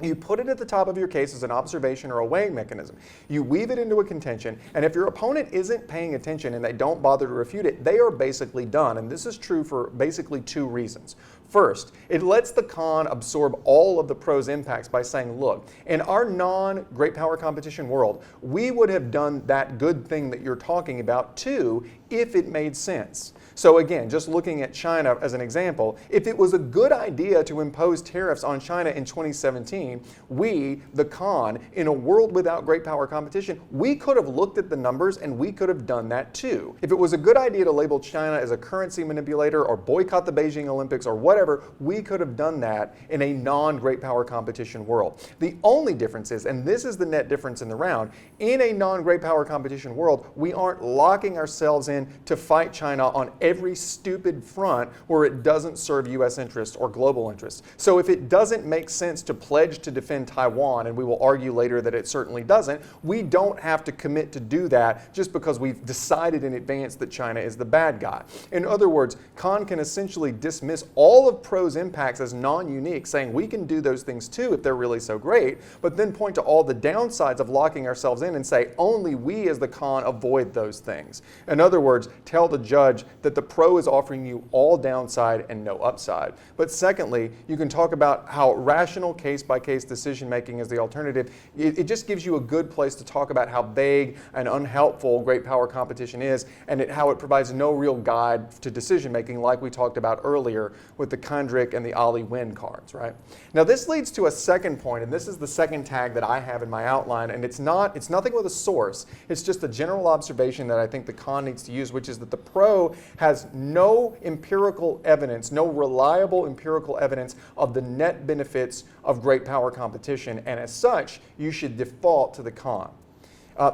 Speaker 1: You put it at the top of your case as an observation or a weighing mechanism. You weave it into a contention, and if your opponent isn't paying attention and they don't bother to refute it, they are basically done. And this is true for basically two reasons. First, it lets the con absorb all of the pro's impacts by saying, look, in our non-great power competition world, we would have done that good thing that you're talking about too if it made sense. So again, just looking at China as an example, if it was a good idea to impose tariffs on China in 2017, we, the con, in a world without great power competition, we could have looked at the numbers and we could have done that too. If it was a good idea to label China as a currency manipulator or boycott the Beijing Olympics or whatever, we could have done that in a non-great power competition world. The only difference is, and this is the net difference in the round, in a non-great power competition world, we aren't locking ourselves in to fight China on every stupid front where it doesn't serve U.S. interests or global interests. So if it doesn't make sense to pledge to defend Taiwan, and we will argue later that it certainly doesn't, we don't have to commit to do that just because we've decided in advance that China is the bad guy. In other words, con can essentially dismiss all of pro's impacts as non-unique, saying we can do those things too if they're really so great, but then point to all the downsides of locking ourselves in and say only we as the con avoid those things. In other words, tell the judge that the pro is offering you all downside and no upside. But secondly, you can talk about how rational case-by-case decision-making is the alternative. It just gives you a good place to talk about how vague and unhelpful great power competition is and how it provides no real guide to decision-making like we talked about earlier with the Kundrik and the Ali Win cards, right? Now this leads to a second point, and this is the second tag that I have in my outline, and it's nothing with a source. It's just a general observation that I think the con needs to use, which is that the pro has no empirical evidence, no reliable empirical evidence of the net benefits of great power competition, and as such, you should default to the con.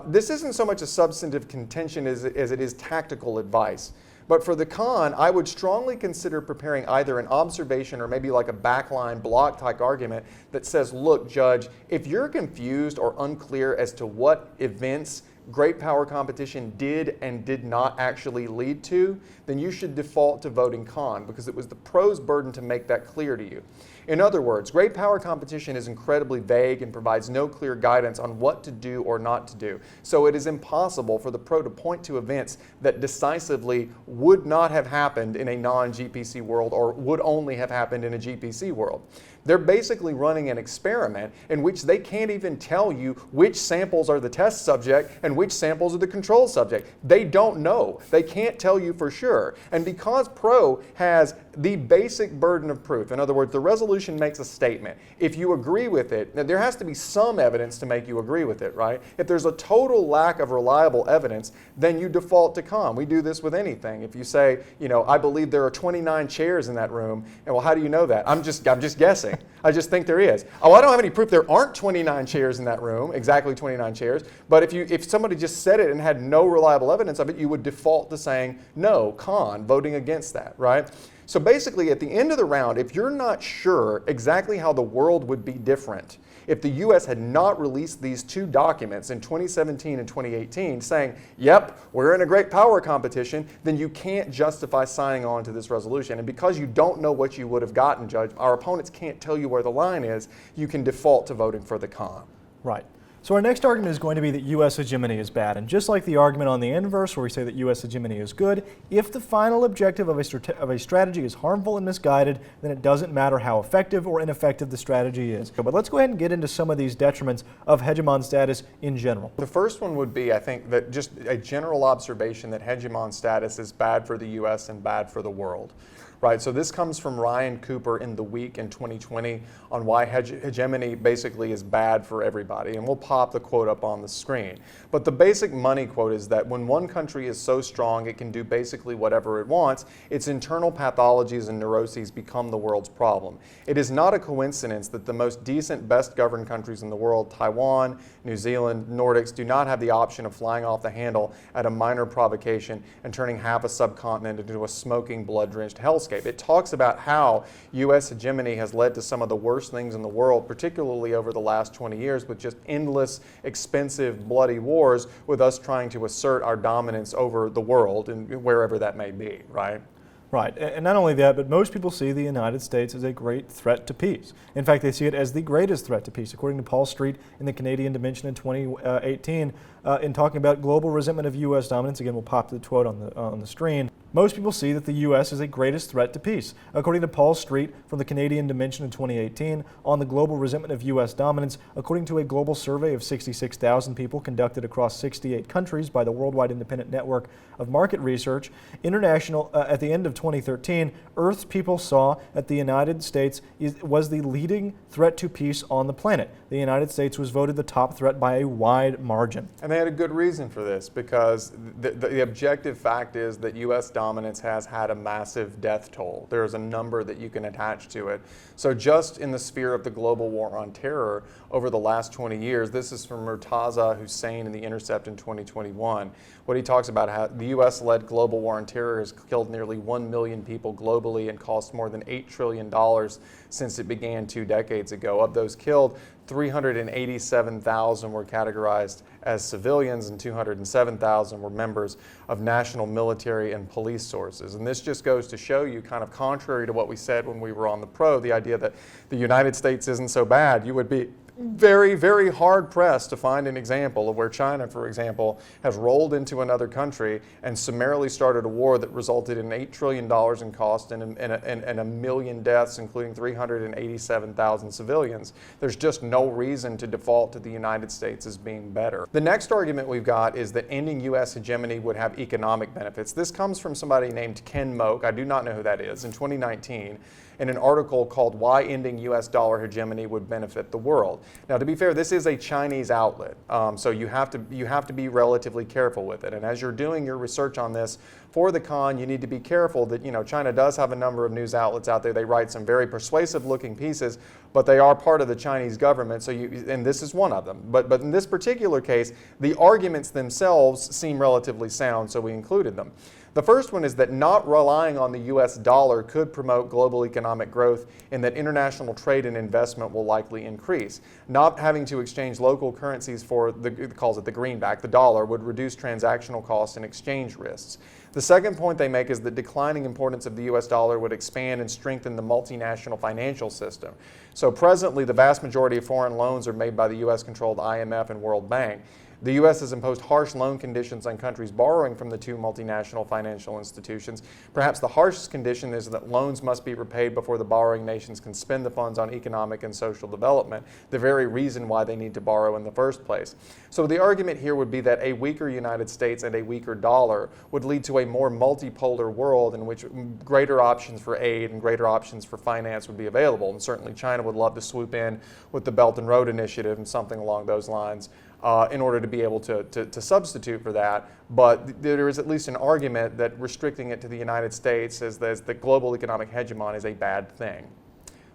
Speaker 1: This isn't so much a substantive contention as it is tactical advice. But for the con, I would strongly consider preparing either an observation or maybe like a backline block type argument that says, look, judge, if you're confused or unclear as to what events great power competition did and did not actually lead to, then you should default to voting con because it was the pro's burden to make that clear to you. In other words, great power competition is incredibly vague and provides no clear guidance on what to do or not to do. So it is impossible for the pro to point to events that decisively would not have happened in a non-GPC world or would only have happened in a GPC world. They're basically running an experiment in which they can't even tell you which samples are the test subject and which samples are the control subject. They don't know. They can't tell you for sure. And because pro has the basic burden of proof, in other words, the resolution makes a statement. If you agree with it, now there has to be some evidence to make you agree with it, right? If there's a total lack of reliable evidence, then you default to con. We do this with anything. If you say, you know, I believe there are 29 chairs in that room, and well, how do you know that? I'm just guessing. I just think there is. Oh, I don't have any proof there aren't 29 chairs in that room, exactly 29 chairs. But if somebody just said it and had no reliable evidence of it, you would default to saying no, con, voting against that, right? So basically, at the end of the round, if you're not sure exactly how the world would be different, if the U.S. had not released these two documents in 2017 and 2018 saying, yep, we're in a great power competition, then you can't justify signing on to this resolution. And because you don't know what you would have gotten, Judge, our opponents can't tell you where the line is, you can default to voting for the con.
Speaker 2: Right. So our next argument is going to be that U.S. hegemony is bad. And just like the argument on the inverse where we say that U.S. hegemony is good, if the final objective of a strategy is harmful and misguided, then it doesn't matter how effective or ineffective the strategy is. But let's go ahead and get into some of these detriments of hegemon status in general.
Speaker 1: The first one would be, I think, that just a general observation that hegemon status is bad for the U.S. and bad for the world. Right, so this comes from Ryan Cooper in The Week in 2020 on why hegemony basically is bad for everybody. And we'll pop the quote up on the screen. But the basic money quote is that when one country is so strong it can do basically whatever it wants, its internal pathologies and neuroses become the world's problem. It is not a coincidence that the most decent, best governed countries in the world, Taiwan, New Zealand, Nordics, do not have the option of flying off the handle at a minor provocation and turning half a subcontinent into a smoking, blood-drenched hellscape. It talks about how U.S. hegemony has led to some of the worst things in the world, particularly over the last 20 years, with just endless, expensive, bloody wars, with us trying to assert our dominance over the world, and wherever that may be, right?
Speaker 2: Right, and not only that, but most people see the United States as a great threat to peace. In fact, they see it as the greatest threat to peace. According to Paul Street in the Canadian Dimension in 2018, in talking about global resentment of U.S. dominance, again, we'll pop the quote on the screen, most people see that the U.S. is a greatest threat to peace. According to Paul Street from the Canadian Dimension in 2018, on the global resentment of U.S. dominance, according to a global survey of 66,000 people conducted across 68 countries by the Worldwide Independent Network of Market Research, at the end of 2013, Earth's people saw that the United States was the leading threat to peace on the planet. The United States was voted the top threat by a wide margin.
Speaker 1: And they had a good reason for this, because the objective fact is that U.S. dominance has had a massive death toll. There's a number that you can attach to it. So just in the sphere of the global war on terror over the last 20 years, this is from Murtaza Hussain in The Intercept in 2021, what he talks about how the U.S.-led global war on terror has killed nearly 1 million people globally and cost more than $8 trillion since it began 2 decades ago. Of those killed, 387,000 were categorized as civilians and 207,000 were members of national military and police sources. And this just goes to show you, kind of contrary to what we said when we were on the Pro, the idea that the United States isn't so bad. You would be very, very hard pressed to find an example of where China, for example, has rolled into another country and summarily started a war that resulted in $8 trillion in cost and a million deaths, including 387,000 civilians. There's just no reason to default to the United States as being better. The next argument we've got is that ending U.S. hegemony would have economic benefits. This comes from somebody named Ken Moak, I do not know who that is, in 2019. In an article called Why Ending U.S. Dollar Hegemony Would Benefit the World. Now, to be fair, this is a Chinese outlet, so you have to be relatively careful with it. And as you're doing your research on this for the con, you need to be careful that, China does have a number of news outlets out there. They write some very persuasive-looking pieces, but they are part of the Chinese government, and this is one of them. But in this particular case, the arguments themselves seem relatively sound, so we included them. The first one is that not relying on the U.S. dollar could promote global economic growth, and that international trade and investment will likely increase. Not having to exchange local currencies for, it calls it the greenback, the dollar, would reduce transactional costs and exchange risks. The second point they make is that declining importance of the U.S. dollar would expand and strengthen the multinational financial system. So presently, the vast majority of foreign loans are made by the U.S.-controlled IMF and World Bank. The U.S. has imposed harsh loan conditions on countries borrowing from the two multinational financial institutions. Perhaps the harshest condition is that loans must be repaid before the borrowing nations can spend the funds on economic and social development, the very reason why they need to borrow in the first place. So the argument here would be that a weaker United States and a weaker dollar would lead to a more multipolar world in which greater options for aid and greater options for finance would be available. And certainly China would love to swoop in with the Belt and Road Initiative and something along those lines. In order to be able to substitute for that. But there is at least an argument that restricting it to the United States as the global economic hegemon is a bad thing.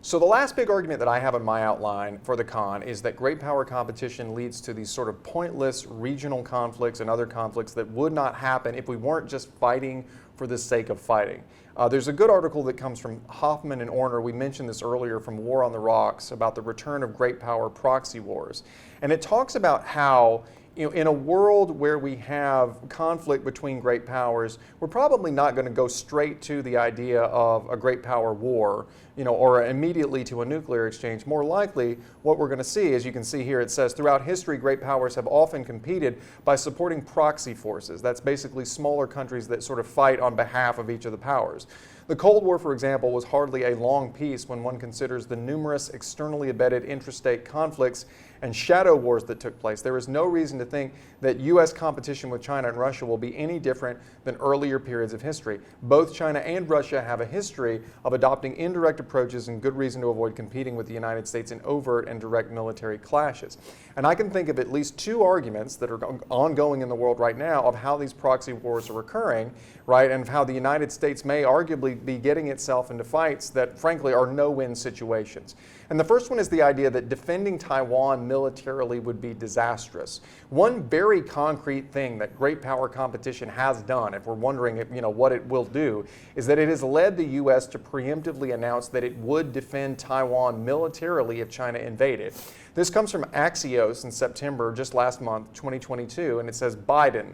Speaker 1: So the last big argument that I have in my outline for the con is that great power competition leads to these sort of pointless regional conflicts and other conflicts that would not happen if we weren't just fighting for the sake of fighting. There's a good article that comes from Hoffman and Orner, we mentioned this earlier, from War on the Rocks, about the return of great power proxy wars. And it talks about how, in a world where we have conflict between great powers, we're probably not going to go straight to the idea of a great power war, or immediately to a nuclear exchange. More likely, what we're going to see, as you can see here, it says, throughout history, great powers have often competed by supporting proxy forces. That's basically smaller countries that sort of fight on behalf of each of the powers. The Cold War, for example, was hardly a long peace when one considers the numerous externally embedded intrastate conflicts and shadow wars that took place. There is no reason to think that U.S. competition with China and Russia will be any different than earlier periods of history. Both China and Russia have a history of adopting indirect approaches and good reason to avoid competing with the United States in overt and direct military clashes. And I can think of at least two arguments that are ongoing in the world right now of how these proxy wars are occurring, right, and of how the United States may arguably be getting itself into fights that frankly are no-win situations. And the first one is the idea that defending Taiwan militarily would be disastrous. One very concrete thing that great power competition has done, if we're wondering what it will do, is that it has led the U.S. to preemptively announce that it would defend Taiwan militarily if China invaded. This comes from Axios in September, just last month, 2022, and it says Biden,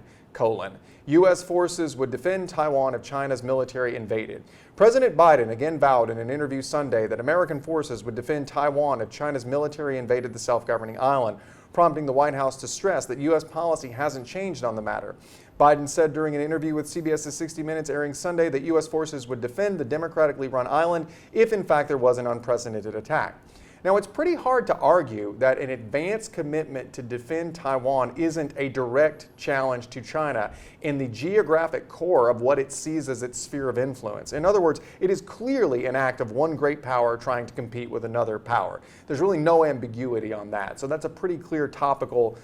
Speaker 1: U.S. forces would defend Taiwan if China's military invaded. President Biden again vowed in an interview Sunday that American forces would defend Taiwan if China's military invaded the self-governing island, prompting the White House to stress that U.S. policy hasn't changed on the matter. Biden said during an interview with CBS's 60 Minutes airing Sunday that U.S. forces would defend the democratically run island if in fact there was an unprecedented attack. Now, it's pretty hard to argue that an advanced commitment to defend Taiwan isn't a direct challenge to China in the geographic core of what it sees as its sphere of influence. In other words, it is clearly an act of one great power trying to compete with another power. There's really no ambiguity on that. So that's a pretty clear topical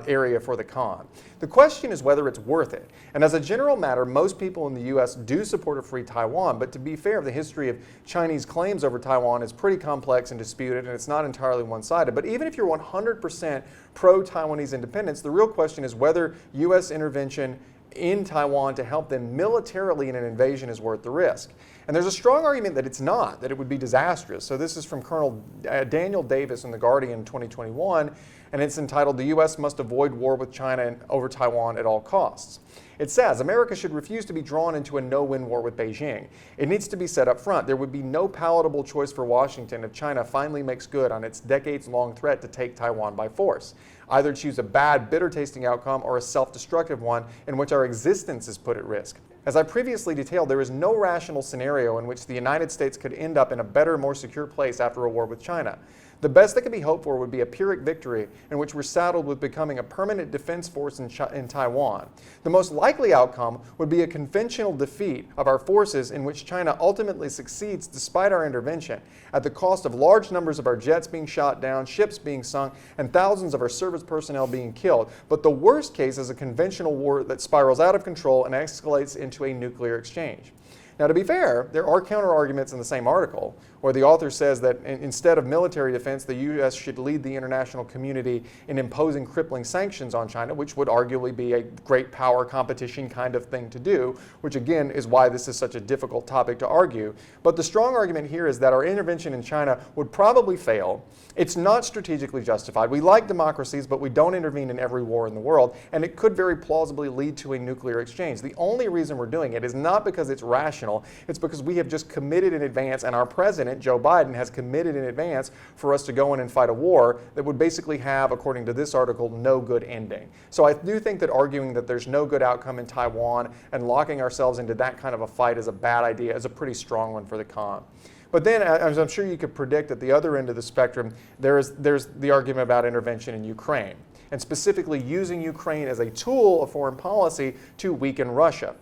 Speaker 1: area for the con. The question is whether it's worth it. And as a general matter, most people in the U.S. do support a free Taiwan, but to be fair, the history of Chinese claims over Taiwan is pretty complex and disputed, and it's not entirely one-sided. But even if you're 100% pro-Taiwanese independence, the real question is whether U.S. intervention in Taiwan to help them militarily in an invasion is worth the risk. And there's a strong argument that it's not, that it would be disastrous. So this is from Colonel Daniel Davis in The Guardian in 2021, and it's entitled, "The U.S. Must Avoid War with China over Taiwan at All Costs." It says, America should refuse to be drawn into a no-win war with Beijing. It needs to be set up front. There would be no palatable choice for Washington if China finally makes good on its decades-long threat to take Taiwan by force. Either choose a bad, bitter-tasting outcome or a self-destructive one in which our existence is put at risk. As I previously detailed, there is no rational scenario in which the United States could end up in a better, more secure place after a war with China. The best that could be hoped for would be a Pyrrhic victory in which we're saddled with becoming a permanent defense force in Taiwan. The most likely outcome would be a conventional defeat of our forces in which China ultimately succeeds despite our intervention, at the cost of large numbers of our jets being shot down, ships being sunk, and thousands of our service personnel being killed. But the worst case is a conventional war that spirals out of control and escalates into a nuclear exchange. Now, to be fair, there are counter-arguments in the same article, where the author says that instead of military defense, the U.S. should lead the international community in imposing crippling sanctions on China, which would arguably be a great power competition kind of thing to do, which again is why this is such a difficult topic to argue. But the strong argument here is that our intervention in China would probably fail. It's not strategically justified. We like democracies, but we don't intervene in every war in the world, and it could very plausibly lead to a nuclear exchange. The only reason we're doing it is not because it's rational, it's because we have just committed in advance, and our president, Joe Biden, has committed in advance for us to go in and fight a war that would basically have, according to this article, no good ending. So I do think that arguing that there's no good outcome in Taiwan and locking ourselves into that kind of a fight is a bad idea, is a pretty strong one for the con. But then, as I'm sure you could predict, at the other end of the spectrum, there's the argument about intervention in Ukraine, and specifically using Ukraine as a tool of foreign policy to weaken Russia.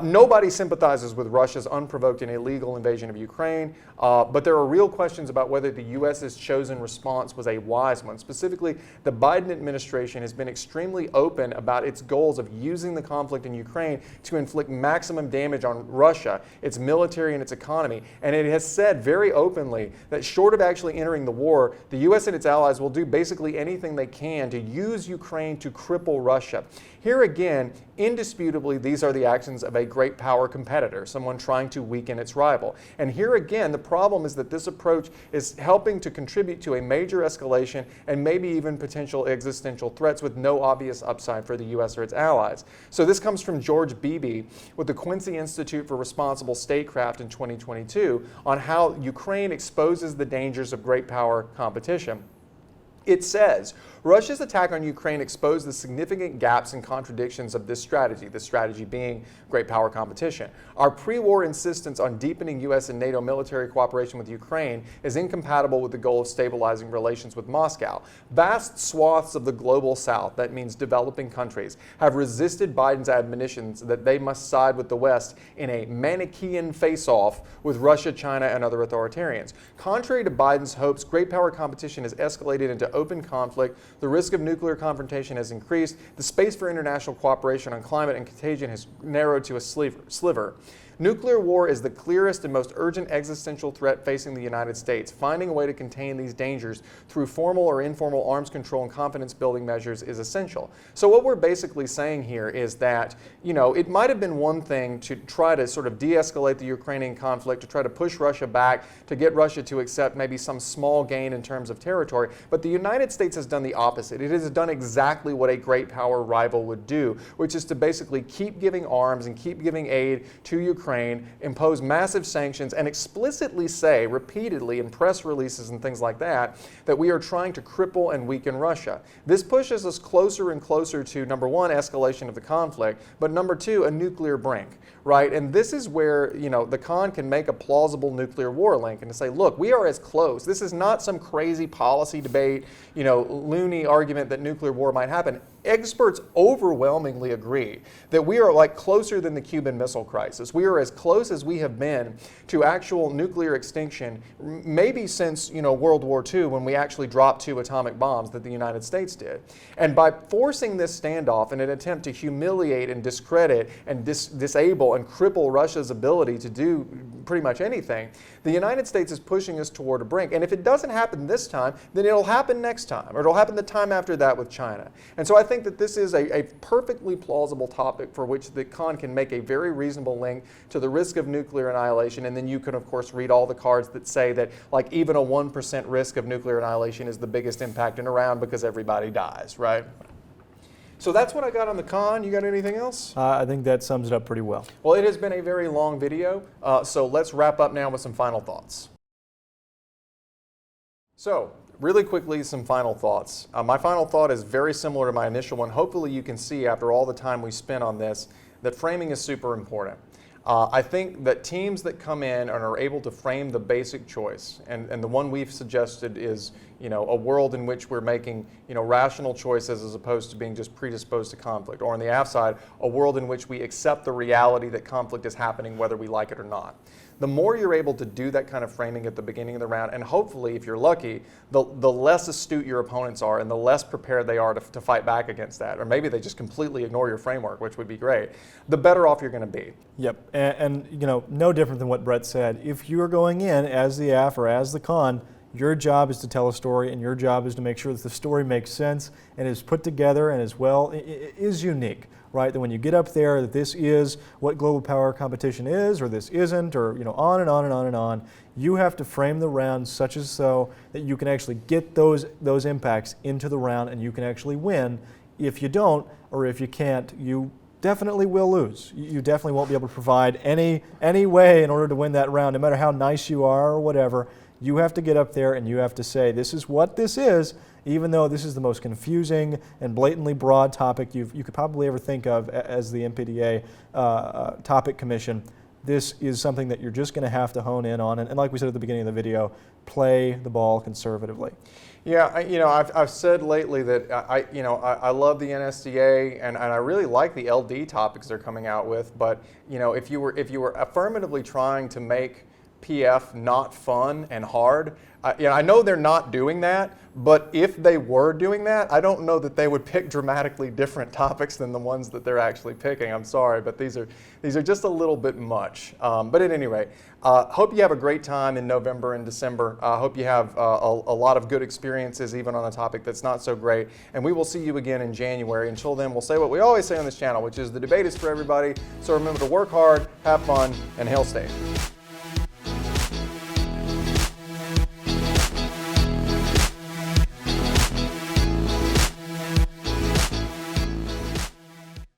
Speaker 1: Nobody sympathizes with Russia's unprovoked and illegal invasion of Ukraine, but there are real questions about whether the U.S.'s chosen response was a wise one. Specifically, the Biden administration has been extremely open about its goals of using the conflict in Ukraine to inflict maximum damage on Russia, its military and its economy. And it has said very openly that short of actually entering the war, the U.S. and its allies will do basically anything they can to use Ukraine to cripple Russia. Here again, indisputably, these are the actions of a great power competitor, someone trying to weaken its rival. And here again, the problem is that this approach is helping to contribute to a major escalation and maybe even potential existential threats with no obvious upside for the U.S. or its allies. So this comes from George Beebe with the Quincy Institute for Responsible Statecraft in 2022 on how Ukraine exposes the dangers of great power competition. It says, Russia's attack on Ukraine exposed the significant gaps and contradictions of this strategy being great power competition. Our pre-war insistence on deepening U.S. and NATO military cooperation with Ukraine is incompatible with the goal of stabilizing relations with Moscow. Vast swaths of the global south, that means developing countries, have resisted Biden's admonitions that they must side with the West in a Manichaean face-off with Russia, China, and other authoritarians. Contrary to Biden's hopes, great power competition has escalated into open conflict, the risk of nuclear confrontation has increased, the space for international cooperation on climate and contagion has narrowed to a sliver. Nuclear war is the clearest and most urgent existential threat facing the United States. Finding a way to contain these dangers through formal or informal arms control and confidence building measures is essential. So what we're basically saying here is that, it might have been one thing to try to sort of de-escalate the Ukrainian conflict, to try to push Russia back, to get Russia to accept maybe some small gain in terms of territory, but the United States has done the opposite. It has done exactly what a great power rival would do, which is to basically keep giving arms and keep giving aid to Ukraine, impose massive sanctions, and explicitly say repeatedly in press releases and things like that we are trying to cripple and weaken Russia. This pushes us closer and closer to, number one, escalation of the conflict, but number two, a nuclear brink, right? And this is where, the con can make a plausible nuclear war link and to say, look, we are as close. This is not some crazy policy debate, loony argument that nuclear war might happen. Experts overwhelmingly agree that we are like closer than the Cuban Missile Crisis. We are as close as we have been to actual nuclear extinction, maybe since World War II, when we actually dropped 2 atomic bombs that the United States did. And by forcing this standoff in an attempt to humiliate and discredit and disable and cripple Russia's ability to do pretty much anything, the United States is pushing us toward a brink. And if it doesn't happen this time, then it'll happen next time, or it'll happen the time after that with China. And so I think that this is a perfectly plausible topic for which the con can make a very reasonable link to the risk of nuclear annihilation. And then you can, of course, read all the cards that say that like even a 1% risk of nuclear annihilation is the biggest impact in a round because everybody dies, right? So that's what I got on the con. You got anything else?
Speaker 2: I think that sums it up pretty well.
Speaker 1: Well, it has been a very long video, so let's wrap up now with some final thoughts. So, really quickly, some final thoughts. My final thought is very similar to my initial one. Hopefully you can see after all the time we spent on this that framing is super important. I think that teams that come in and are able to frame the basic choice, and the one we've suggested is a world in which we're making rational choices as opposed to being just predisposed to conflict, or on the aft side, a world in which we accept the reality that conflict is happening whether we like it or not. The more you're able to do that kind of framing at the beginning of the round, and hopefully, if you're lucky, the less astute your opponents are and the less prepared they are to fight back against that, or maybe they just completely ignore your framework, which would be great, the better off you're going to be.
Speaker 2: Yep, and no different than what Brett said. If you're going in as the AF or as the con, your job is to tell a story, and your job is to make sure that the story makes sense and is put together and is unique, right? That when you get up there, that this is what global power competition is, or this isn't, or on and on and on and on. You have to frame the round such as so that you can actually get those impacts into the round, and you can actually win. If you don't, or if you can't, you definitely will lose. You definitely won't be able to provide any way in order to win that round, no matter how nice you are or whatever. You have to get up there and you have to say, this is what this is, even though this is the most confusing and blatantly broad topic you could probably ever think of as the MPDA topic commission. This is something that you're just going to have to hone in on. And like we said at the beginning of the video, play the ball conservatively.
Speaker 1: Yeah, I've said lately that I love the NSDA and I really like the LD topics they're coming out with. But if you were affirmatively trying to make PF not fun and hard, I know they're not doing that, but if they were doing that, I don't know that they would pick dramatically different topics than the ones that they're actually picking. I'm sorry, but these are just a little bit much. But at any rate, hope you have a great time in November and December. Hope you have a lot of good experiences even on a topic that's not so great. And we will see you again in January. Until then, we'll say what we always say on this channel, which is the debate is for everybody. So remember to work hard, have fun, and hail state.